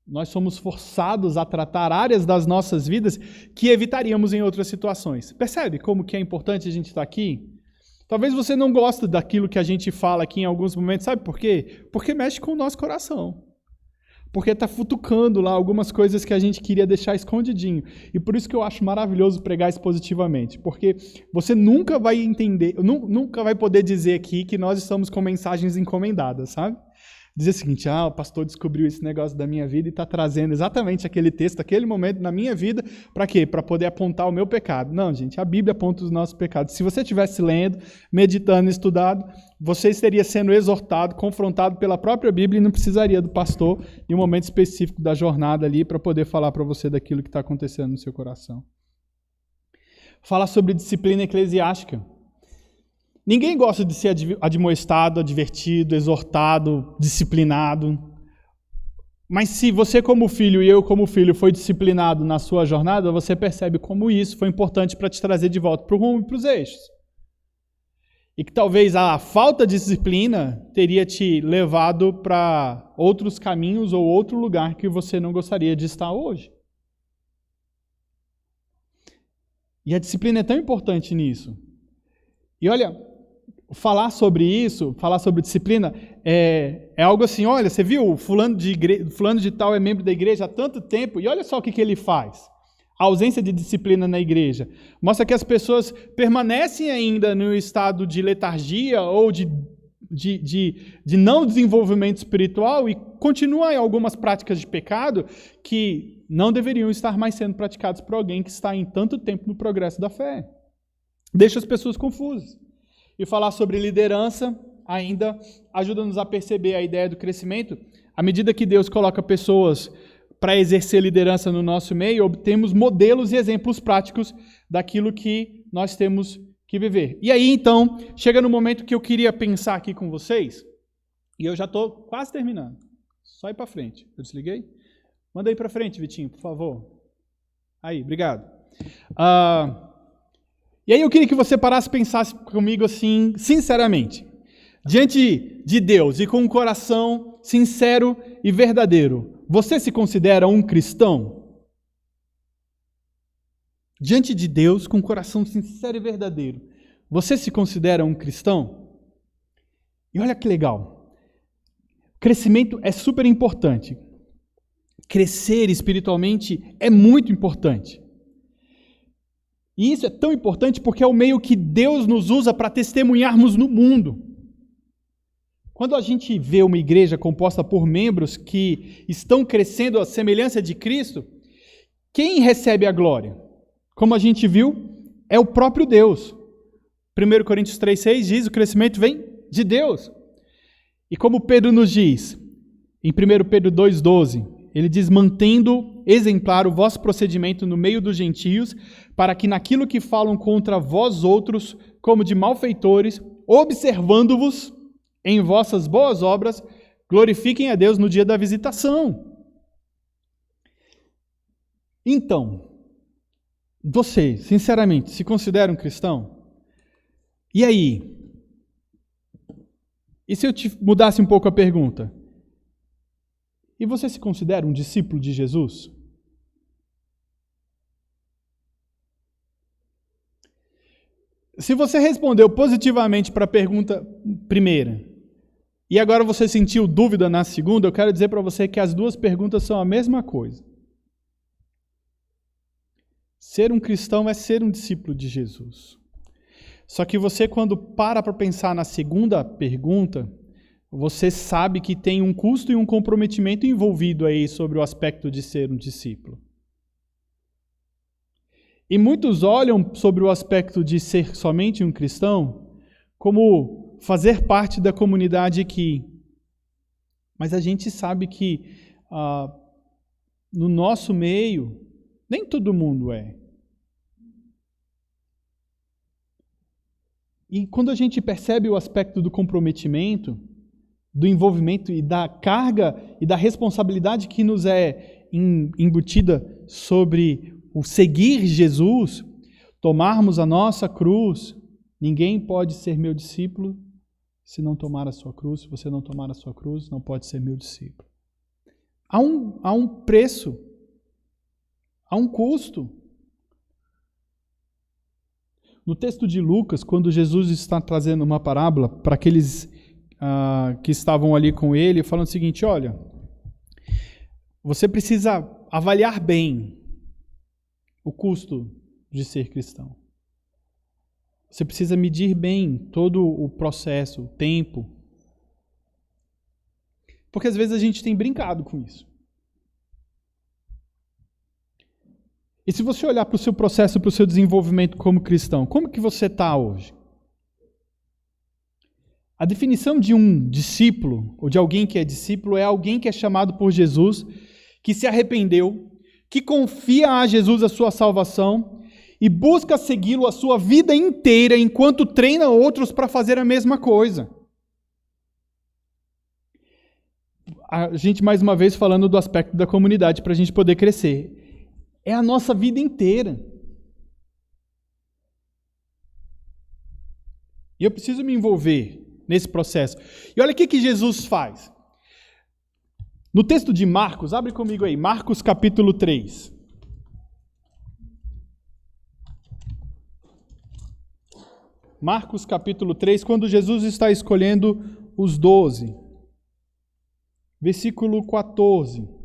Nós somos forçados a tratar áreas das nossas vidas que evitaríamos em outras situações. Percebe como que é importante a gente estar aqui? Talvez você não goste daquilo que a gente fala aqui em alguns momentos. Sabe por quê? Porque mexe com o nosso coração. Porque está futucando lá algumas coisas que a gente queria deixar escondidinho. E por isso que eu acho maravilhoso pregar expositivamente. Porque você nunca vai entender, nunca vai poder dizer aqui que nós estamos com mensagens encomendadas, sabe? Dizer o seguinte, o pastor descobriu esse negócio da minha vida e está trazendo exatamente aquele texto, aquele momento na minha vida, para quê? Para poder apontar o meu pecado. Não, gente, a Bíblia aponta os nossos pecados. Se você estivesse lendo, meditando, estudado, você estaria sendo exortado, confrontado pela própria Bíblia e não precisaria do pastor em um momento específico da jornada ali para poder falar para você daquilo que está acontecendo no seu coração. Falar sobre disciplina eclesiástica. Ninguém gosta de ser admoestado, advertido, exortado, disciplinado. Mas se você como filho e eu como filho foi disciplinado na sua jornada, você percebe como isso foi importante para te trazer de volta para o rumo e para os eixos. E que talvez a falta de disciplina teria te levado para outros caminhos ou outro lugar que você não gostaria de estar hoje. E a disciplina é tão importante nisso. E olha, falar sobre isso, falar sobre disciplina, é algo assim, olha, você viu, fulano de tal é membro da igreja há tanto tempo, e olha só o que ele faz. A ausência de disciplina na igreja mostra que as pessoas permanecem ainda no estado de letargia ou de não desenvolvimento espiritual e continuam em algumas práticas de pecado que não deveriam estar mais sendo praticadas por alguém que está em tanto tempo no progresso da fé. Deixa as pessoas confusas. E falar sobre liderança ainda ajuda-nos a perceber a ideia do crescimento. À medida que Deus coloca pessoas para exercer liderança no nosso meio, obtemos modelos e exemplos práticos daquilo que nós temos que viver. E aí, então, chega no momento que eu queria pensar aqui com vocês, e eu já estou quase terminando. Só ir para frente. Eu desliguei? Manda aí para frente, Vitinho, por favor. Aí, obrigado. E aí eu queria que você parasse e pensasse comigo assim, sinceramente. Diante de Deus e com um coração sincero e verdadeiro, você se considera um cristão? Diante de Deus, com um coração sincero e verdadeiro, você se considera um cristão? E olha que legal. Crescimento é super importante. Crescer espiritualmente é muito importante. E isso é tão importante porque é o meio que Deus nos usa para testemunharmos no mundo. Quando a gente vê uma igreja composta por membros que estão crescendo à semelhança de Cristo, quem recebe a glória? Como a gente viu, é o próprio Deus. 1 Coríntios 3,6 diz, o crescimento vem de Deus. E como Pedro nos diz, em 1 Pedro 2,12, ele diz, mantendo exemplar o vosso procedimento no meio dos gentios, para que naquilo que falam contra vós outros, como de malfeitores, observando-vos em vossas boas obras, glorifiquem a Deus no dia da visitação. Então, você, sinceramente, se considera um cristão? E aí? E se eu te mudasse um pouco a pergunta? E você se considera um discípulo de Jesus? Se você respondeu positivamente para a pergunta primeira, e agora você sentiu dúvida na segunda, eu quero dizer para você que as duas perguntas são a mesma coisa. Ser um cristão é ser um discípulo de Jesus. Só que você, quando para pensar na segunda pergunta, você sabe que tem um custo e um comprometimento envolvido aí sobre o aspecto de ser um discípulo. E muitos olham sobre o aspecto de ser somente um cristão como fazer parte da comunidade aqui. Mas a gente sabe que no nosso meio, nem todo mundo é. E quando a gente percebe o aspecto do comprometimento, do envolvimento e da carga e da responsabilidade que nos é embutida sobre o seguir Jesus, tomarmos a nossa cruz, ninguém pode ser meu discípulo se não tomar a sua cruz. Se você não tomar a sua cruz, não pode ser meu discípulo. Há um preço, há um custo. No texto de Lucas, quando Jesus está trazendo uma parábola para aqueles que estavam ali com ele, falando o seguinte: olha, você precisa avaliar bem o custo de ser cristão. Você precisa medir bem todo o processo, o tempo. Porque às vezes a gente tem brincado com isso. E se você olhar para o seu processo, para o seu desenvolvimento como cristão, como que você está hoje? A definição de um discípulo, ou de alguém que é discípulo, é alguém que é chamado por Jesus, que se arrependeu, que confia a Jesus a sua salvação e busca segui-lo a sua vida inteira enquanto treina outros para fazer a mesma coisa. A gente, mais uma vez, falando do aspecto da comunidade para a gente poder crescer. É a nossa vida inteira. E eu preciso me envolver nesse processo. E olha o que Jesus faz. No texto de Marcos, abre comigo aí, Marcos capítulo 3. Marcos capítulo 3, quando Jesus está escolhendo os 12. Versículo 14.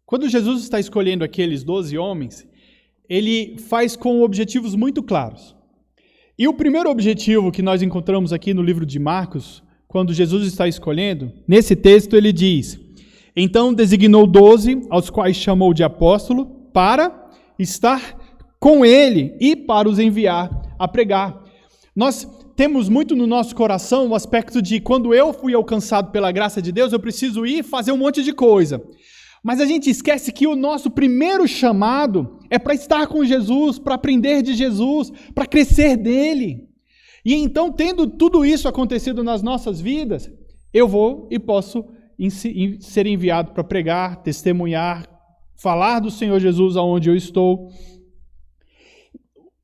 Quando Jesus está escolhendo aqueles 12 homens, ele faz com objetivos muito claros. E o primeiro objetivo que nós encontramos aqui no livro de Marcos, quando Jesus está escolhendo, nesse texto ele diz: então designou 12, aos quais chamou de apóstolo, para estar com ele e para os enviar a pregar. Nós temos muito no nosso coração o aspecto de quando eu fui alcançado pela graça de Deus, eu preciso ir fazer um monte de coisa. Mas a gente esquece que o nosso primeiro chamado é para estar com Jesus, para aprender de Jesus, para crescer dele. E então, tendo tudo isso acontecido nas nossas vidas, eu vou e posso ser enviado para pregar, testemunhar, falar do Senhor Jesus aonde eu estou.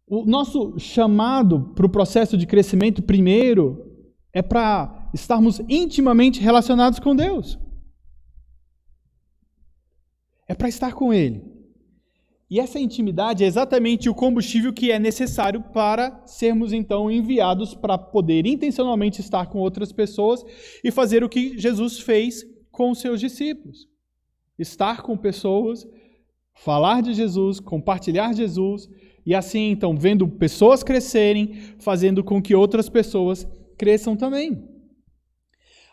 O nosso chamado para o processo de crescimento, primeiro, é para estarmos intimamente relacionados com Deus. É para estar com Ele. E essa intimidade é exatamente o combustível que é necessário para sermos, então, enviados para poder intencionalmente estar com outras pessoas e fazer o que Jesus fez com os seus discípulos. Estar com pessoas, falar de Jesus, compartilhar Jesus, e assim, então, vendo pessoas crescerem, fazendo com que outras pessoas cresçam também.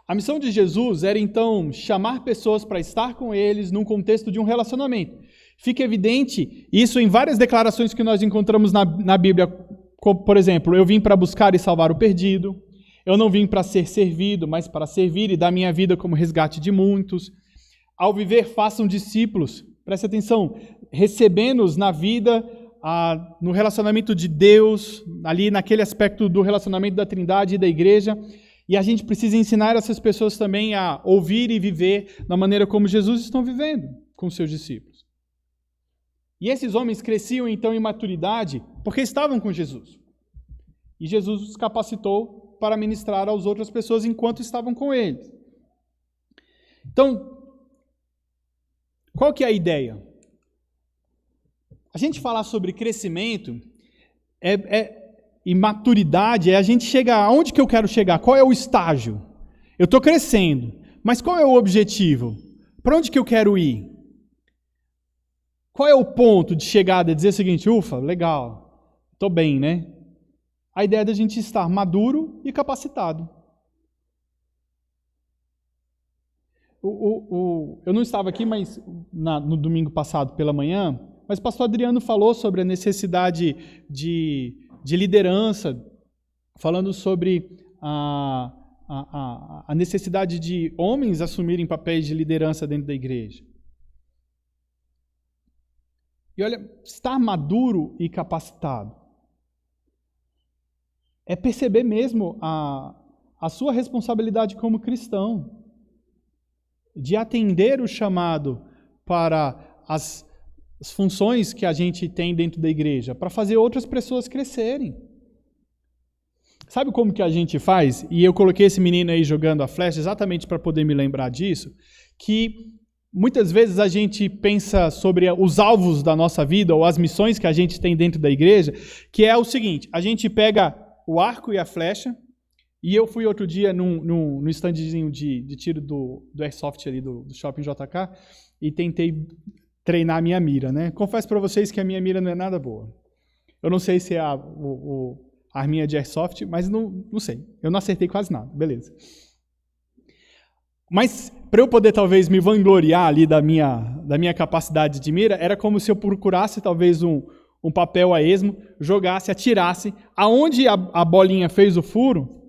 A missão de Jesus era, então, chamar pessoas para estar com eles num contexto de um relacionamento. Fica evidente isso em várias declarações que nós encontramos na Bíblia. Como, por exemplo, eu vim para buscar e salvar o perdido. Eu não vim para ser servido, mas para servir e dar minha vida como resgate de muitos. Ao viver, façam discípulos. Preste atenção, recebendo-os na vida, no relacionamento de Deus, ali naquele aspecto do relacionamento da Trindade e da igreja. E a gente precisa ensinar essas pessoas também a ouvir e viver da maneira como Jesus está vivendo com seus discípulos. E esses homens cresciam então em maturidade porque estavam com Jesus. E Jesus os capacitou para ministrar às outras pessoas enquanto estavam com eles. Então, qual que é a ideia? A gente falar sobre crescimento e maturidade é a gente chegar aonde que eu quero chegar, qual é o estágio? Eu estou crescendo, mas qual é o objetivo? Para onde que eu quero ir? Qual é o ponto de chegada? Dizer o seguinte: ufa, legal, estou bem, né? a ideia da gente estar maduro e capacitado. Eu não estava aqui, mas no domingo passado pela manhã, mas o pastor Adriano falou sobre a necessidade de liderança, falando sobre a necessidade de homens assumirem papéis de liderança dentro da igreja. E olha, estar maduro e capacitado é perceber mesmo a sua responsabilidade como cristão, de atender o chamado para as funções que a gente tem dentro da igreja, para fazer outras pessoas crescerem. Sabe como que a gente faz? E eu coloquei esse menino aí jogando a flecha exatamente para poder me lembrar disso, que muitas vezes a gente pensa sobre os alvos da nossa vida ou as missões que a gente tem dentro da igreja, que é o seguinte: a gente pega o arco e a flecha, e eu fui outro dia no standzinho de tiro do Airsoft ali do Shopping JK e tentei treinar a minha mira, né? Confesso para vocês que a minha mira não é nada boa. Eu não sei se é a arminha de Airsoft, mas não sei. Eu não acertei quase nada, beleza. Mas para eu poder talvez me vangloriar ali da minha capacidade de mira, era como se eu procurasse talvez um papel a esmo, jogasse, atirasse, aonde a bolinha fez o furo,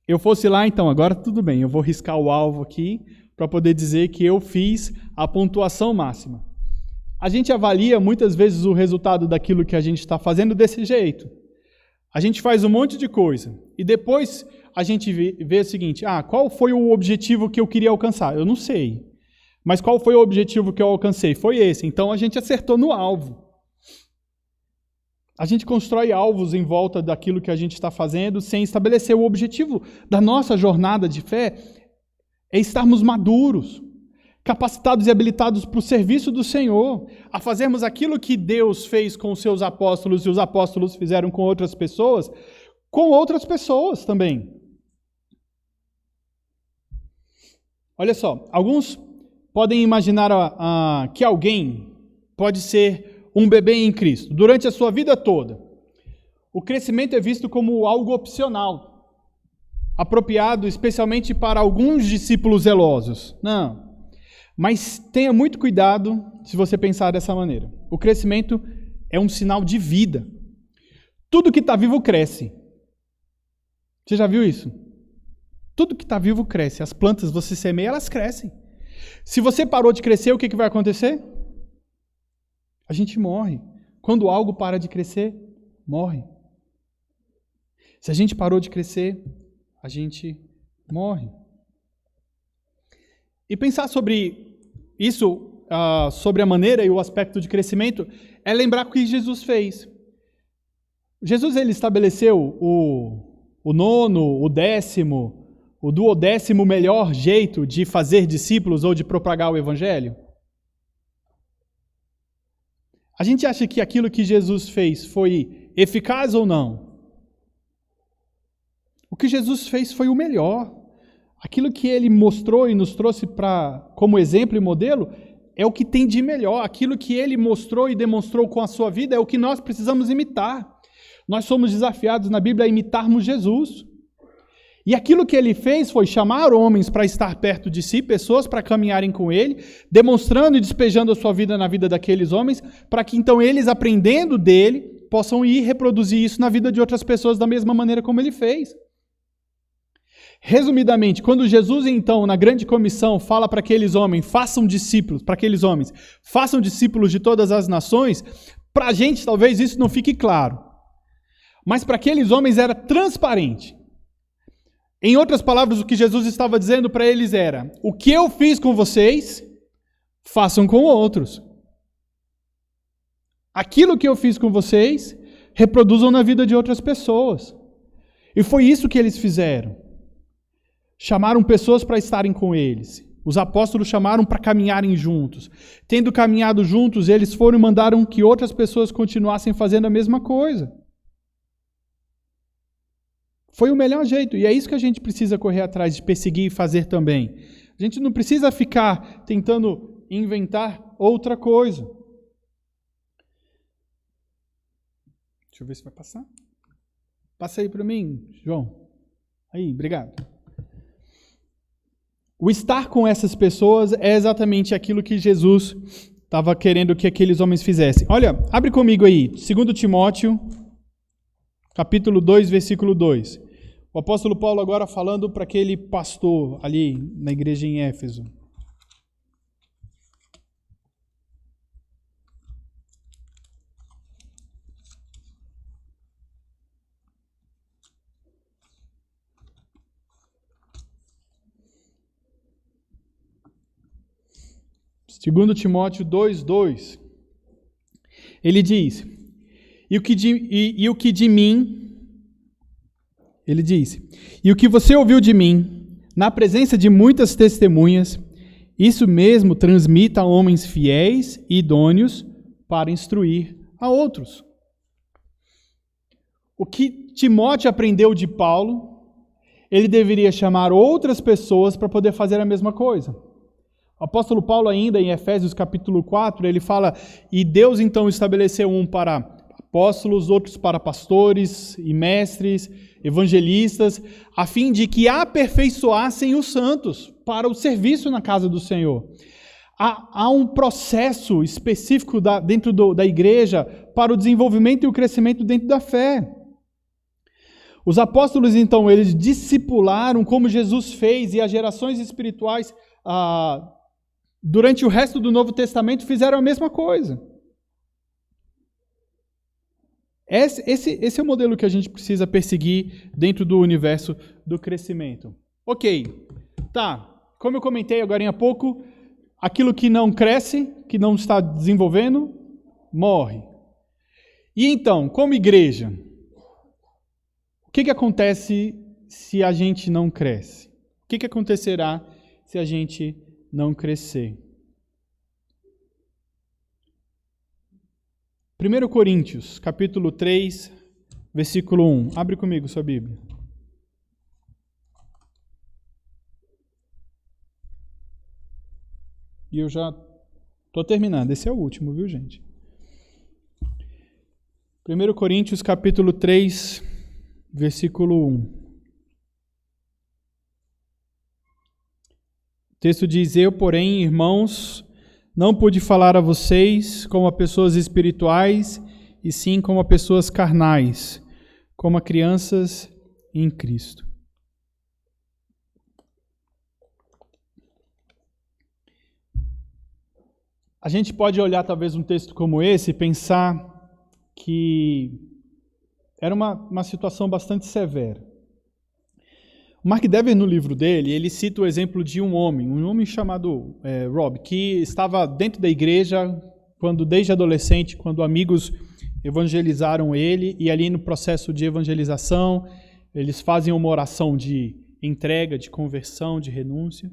eu fosse lá, então, agora tudo bem, eu vou riscar o alvo aqui para poder dizer que eu fiz a pontuação máxima. A gente avalia muitas vezes o resultado daquilo que a gente está fazendo desse jeito. A gente faz um monte de coisa e depois a gente vê o seguinte: qual foi o objetivo que eu queria alcançar? Eu não sei. Mas qual foi o objetivo que eu alcancei? Foi esse. Então a gente acertou no alvo. A gente constrói alvos em volta daquilo que a gente está fazendo sem estabelecer o objetivo da nossa jornada de fé. É estarmos maduros, capacitados e habilitados para o serviço do Senhor, a fazermos aquilo que Deus fez com os seus apóstolos e os apóstolos fizeram com outras pessoas também. Olha só, alguns podem imaginar que alguém pode ser um bebê em Cristo durante a sua vida toda. O crescimento é visto como algo opcional, apropriado especialmente para alguns discípulos zelosos. Não. Mas tenha muito cuidado se você pensar dessa maneira. O crescimento é um sinal de vida. Tudo que está vivo cresce. Você já viu isso? Tudo que está vivo cresce. As plantas, você semeia, elas crescem. Se você parou de crescer, o que vai acontecer? A gente morre. Quando algo para de crescer, morre. Se a gente parou de crescer, a gente morre. E pensar sobre isso, sobre a maneira e o aspecto de crescimento, é lembrar o que Jesus fez. Jesus ele estabeleceu o nono, o décimo, o duodécimo melhor jeito de fazer discípulos ou de propagar o evangelho? A gente acha que aquilo que Jesus fez foi eficaz ou não? O que Jesus fez foi o melhor. Aquilo que ele mostrou e nos trouxe como exemplo e modelo é o que tem de melhor. Aquilo que ele mostrou e demonstrou com a sua vida é o que nós precisamos imitar. Nós somos desafiados na Bíblia a imitarmos Jesus. E aquilo que ele fez foi chamar homens para estar perto de si, pessoas para caminharem com ele, demonstrando e despejando a sua vida na vida daqueles homens, para que então eles, aprendendo dele, possam ir reproduzir isso na vida de outras pessoas da mesma maneira como ele fez. Resumidamente, quando Jesus então, na grande comissão, fala para aqueles homens, façam discípulos de todas as nações, para a gente talvez isso não fique claro. Mas para aqueles homens era transparente. Em outras palavras, o que Jesus estava dizendo para eles era: o que eu fiz com vocês, façam com outros. Aquilo que eu fiz com vocês, reproduzam na vida de outras pessoas. E foi isso que eles fizeram. Chamaram pessoas para estarem com eles. Os apóstolos chamaram para caminharem juntos. Tendo caminhado juntos, eles foram e mandaram que outras pessoas continuassem fazendo a mesma coisa. Foi o melhor jeito, e é isso que a gente precisa correr atrás de perseguir e fazer também. A gente não precisa ficar tentando inventar outra coisa. Deixa eu ver se vai passar. Passa aí para mim, João. Aí, obrigado. O estar com essas pessoas é exatamente aquilo que Jesus estava querendo que aqueles homens fizessem. Olha, abre comigo aí, 2 Timóteo, capítulo 2, versículo 2. O apóstolo Paulo agora falando para aquele pastor ali na igreja em Éfeso. Segundo Timóteo 2:2, ele diz, e o que de mim, ele diz, e o que você ouviu de mim, na presença de muitas testemunhas, isso mesmo transmita a homens fiéis e idôneos para instruir a outros. O que Timóteo aprendeu de Paulo, ele deveria chamar outras pessoas para poder fazer a mesma coisa. O apóstolo Paulo ainda em Efésios capítulo 4, ele fala, e Deus então estabeleceu um para apóstolos, outros para pastores e mestres, evangelistas, a fim de que aperfeiçoassem os santos para o serviço na casa do Senhor. Há um processo específico dentro da igreja para o desenvolvimento e o crescimento dentro da fé. Os apóstolos então, eles discipularam como Jesus fez e as gerações espirituais durante o resto do Novo Testamento fizeram a mesma coisa. Esse é o modelo que a gente precisa perseguir dentro do universo do crescimento. Ok, tá. Como eu comentei agora há pouco, aquilo que não cresce, que não está desenvolvendo, morre. E então, como igreja, o que acontece se a gente não cresce? O que acontecerá se a gente não crescer? 1 Coríntios, capítulo 3, versículo 1. Abre comigo sua Bíblia. E eu já estou terminando. Esse é o último, viu, gente? 1 Coríntios, capítulo 3, versículo 1. O texto diz, eu, porém, irmãos, não pude falar a vocês como a pessoas espirituais, e sim como a pessoas carnais, como a crianças em Cristo. A gente pode olhar talvez um texto como esse e pensar que era uma situação bastante severa. O Mark Dever, no livro dele, ele cita o exemplo de um homem chamado Rob, que estava dentro da igreja desde adolescente, quando amigos evangelizaram ele, e ali no processo de evangelização, eles fazem uma oração de entrega, de conversão, de renúncia.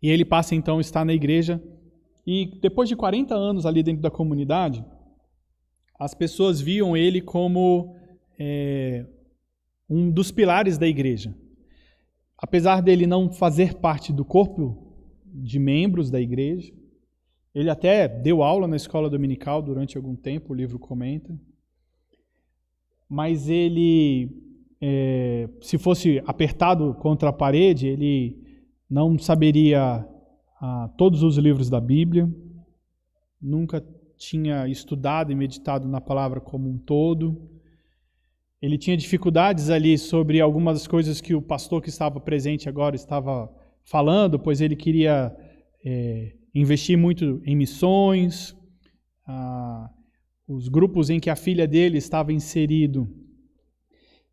E ele passa então a estar na igreja, e depois de 40 anos ali dentro da comunidade, as pessoas viam ele como um dos pilares da igreja. Apesar dele não fazer parte do corpo de membros da igreja, ele até deu aula na escola dominical durante algum tempo, o livro comenta, mas ele, se fosse apertado contra a parede, ele não saberia todos os livros da Bíblia, nunca tinha estudado e meditado na palavra como um todo. Ele tinha dificuldades ali sobre algumas coisas que o pastor que estava presente agora estava falando, pois ele queria investir muito em missões. Os grupos em que a filha dele estava inserido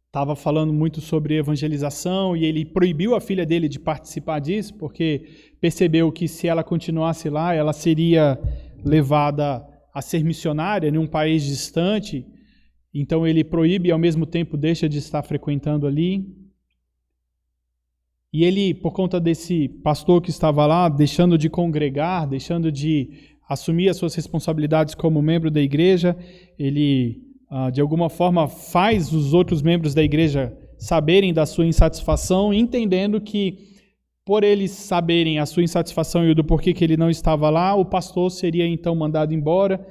estava falando muito sobre evangelização, e ele proibiu a filha dele de participar disso, porque percebeu que se ela continuasse lá, ela seria levada a ser missionária em um país distante. Então ele proíbe e ao mesmo tempo deixa de estar frequentando ali. E ele, por conta desse pastor que estava lá, deixando de congregar, deixando de assumir as suas responsabilidades como membro da igreja, ele, de alguma forma, faz os outros membros da igreja saberem da sua insatisfação, entendendo que, por eles saberem a sua insatisfação e do porquê que ele não estava lá, o pastor seria então mandado embora,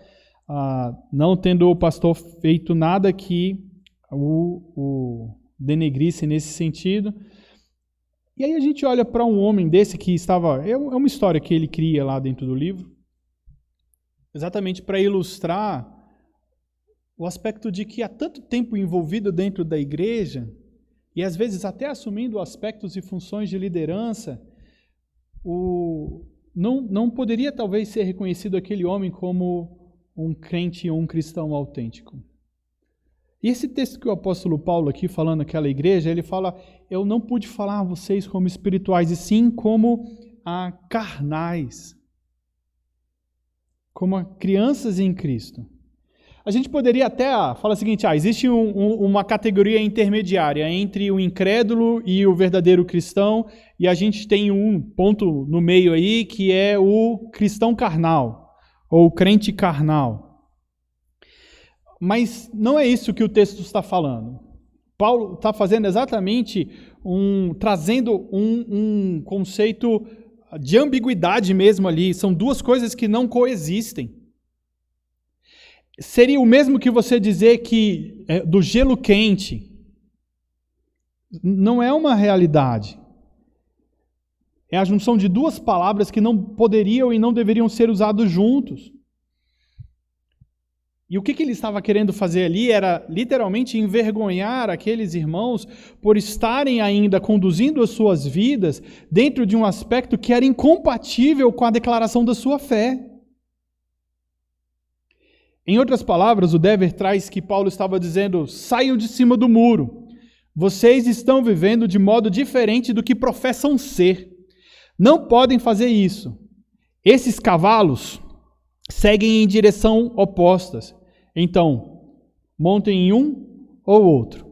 não tendo o pastor feito nada que o denegrisse nesse sentido. E aí a gente olha para um homem desse que estava... É uma história que ele cria lá dentro do livro, exatamente para ilustrar o aspecto de que há tanto tempo envolvido dentro da igreja, e às vezes até assumindo aspectos e funções de liderança, não poderia talvez ser reconhecido aquele homem como um crente ou um cristão autêntico. E esse texto que o apóstolo Paulo aqui falando naquela igreja, ele fala, eu não pude falar a vocês como espirituais, e sim como carnais, como crianças em Cristo. A gente poderia até falar o seguinte, existe uma categoria intermediária entre o incrédulo e o verdadeiro cristão, e a gente tem um ponto no meio aí, que é o cristão carnal, ou crente carnal. Mas não é isso que o texto está falando. Paulo está fazendo exatamente, trazendo um conceito de ambiguidade mesmo ali, são duas coisas que não coexistem. Seria o mesmo que você dizer que do gelo quente não é uma realidade. É a junção de duas palavras que não poderiam e não deveriam ser usados juntos. E o que ele estava querendo fazer ali era literalmente envergonhar aqueles irmãos por estarem ainda conduzindo as suas vidas dentro de um aspecto que era incompatível com a declaração da sua fé. Em outras palavras, o Dever traz que Paulo estava dizendo, saiam de cima do muro. Vocês estão vivendo de modo diferente do que professam ser. Não podem fazer isso. Esses cavalos seguem em direção opostas. Então, montem em um ou outro.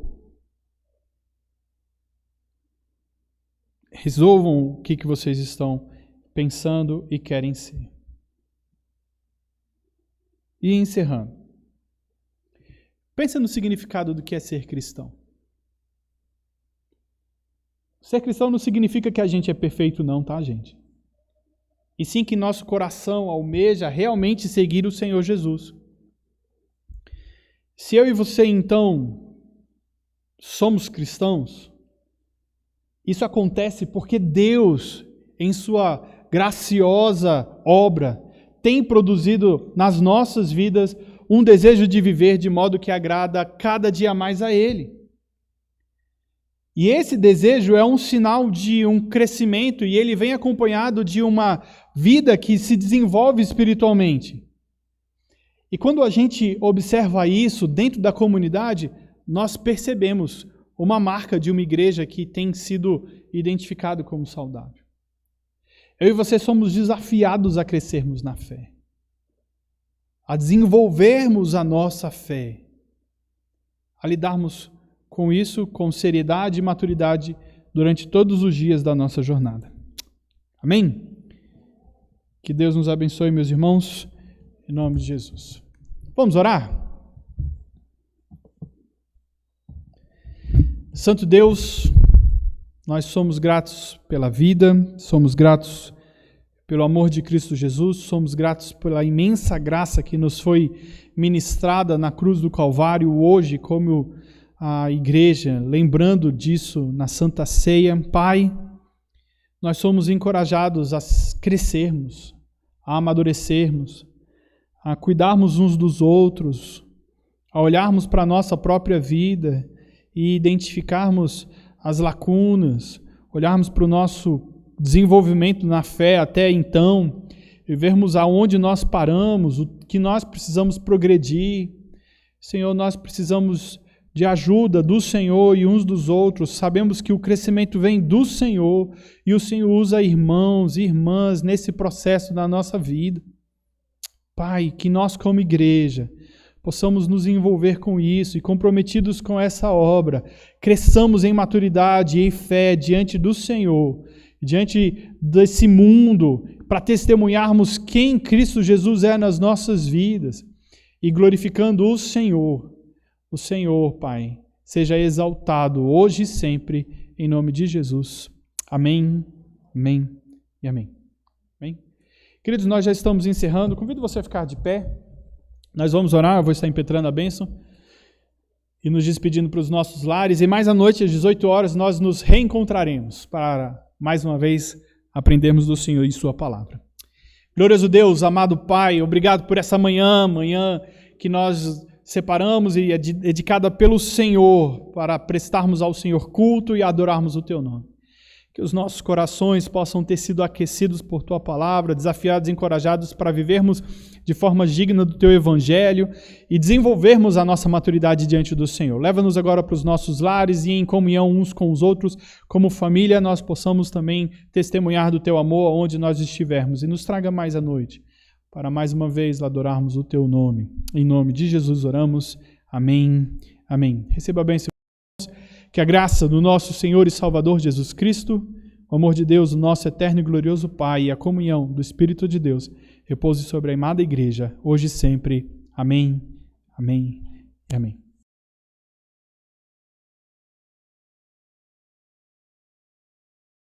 Resolvam o que vocês estão pensando e querem ser. E encerrando. Pensa no significado do que é ser cristão. Ser cristão não significa que a gente é perfeito não, tá, gente? E sim que nosso coração almeja realmente seguir o Senhor Jesus. Se eu e você, então, somos cristãos, isso acontece porque Deus, em sua graciosa obra, tem produzido nas nossas vidas um desejo de viver de modo que agrada cada dia mais a Ele. E esse desejo é um sinal de um crescimento e ele vem acompanhado de uma vida que se desenvolve espiritualmente. E quando a gente observa isso dentro da comunidade, nós percebemos uma marca de uma igreja que tem sido identificada como saudável. Eu e você somos desafiados a crescermos na fé, a desenvolvermos a nossa fé, a lidarmos com isso com seriedade e maturidade durante todos os dias da nossa jornada. Amém? Que Deus nos abençoe, meus irmãos, em nome de Jesus. Vamos orar? Santo Deus, nós somos gratos pela vida, somos gratos pelo amor de Cristo Jesus, somos gratos pela imensa graça que nos foi ministrada na cruz do Calvário hoje, como a igreja, lembrando disso na Santa Ceia. Pai, nós somos encorajados a crescermos, a amadurecermos, a cuidarmos uns dos outros, a olharmos para a nossa própria vida e identificarmos as lacunas, olharmos para o nosso desenvolvimento na fé até então, e vermos aonde nós paramos, o que nós precisamos progredir. Senhor, nós precisamos de ajuda do Senhor e uns dos outros. Sabemos que o crescimento vem do Senhor e o Senhor usa irmãos e irmãs nesse processo da nossa vida. Pai, que nós como igreja possamos nos envolver com isso e comprometidos com essa obra, cresçamos em maturidade e em fé diante do Senhor, diante desse mundo, para testemunharmos quem Cristo Jesus é nas nossas vidas e glorificando o Senhor. O Senhor, Pai, seja exaltado hoje e sempre, em nome de Jesus. Amém, amém e amém. Amém? Queridos, nós já estamos encerrando. Convido você a ficar de pé. Nós vamos orar, eu vou estar impetrando a bênção. e nos despedindo para os nossos lares. E mais à noite, às 18 horas, nós nos reencontraremos para, mais uma vez, aprendermos do Senhor e sua palavra. Glorioso Deus, amado Pai, obrigado por essa manhã que nós separamos e é dedicada pelo Senhor para prestarmos ao Senhor culto e adorarmos o Teu nome. Que os nossos corações possam ter sido aquecidos por Tua palavra, desafiados e encorajados para vivermos de forma digna do Teu Evangelho e desenvolvermos a nossa maturidade diante do Senhor. Leva-nos agora para os nossos lares e em comunhão uns com os outros, como família, nós possamos também testemunhar do Teu amor onde nós estivermos. E nos traga mais à noite, para mais uma vez adorarmos o Teu nome. Em nome de Jesus oramos. Amém. Amém. Receba a bênção. Que a graça do nosso Senhor e Salvador Jesus Cristo, o amor de Deus, o nosso eterno e glorioso Pai, e a comunhão do Espírito de Deus repouse sobre a amada igreja, hoje e sempre. Amém, amém e amém.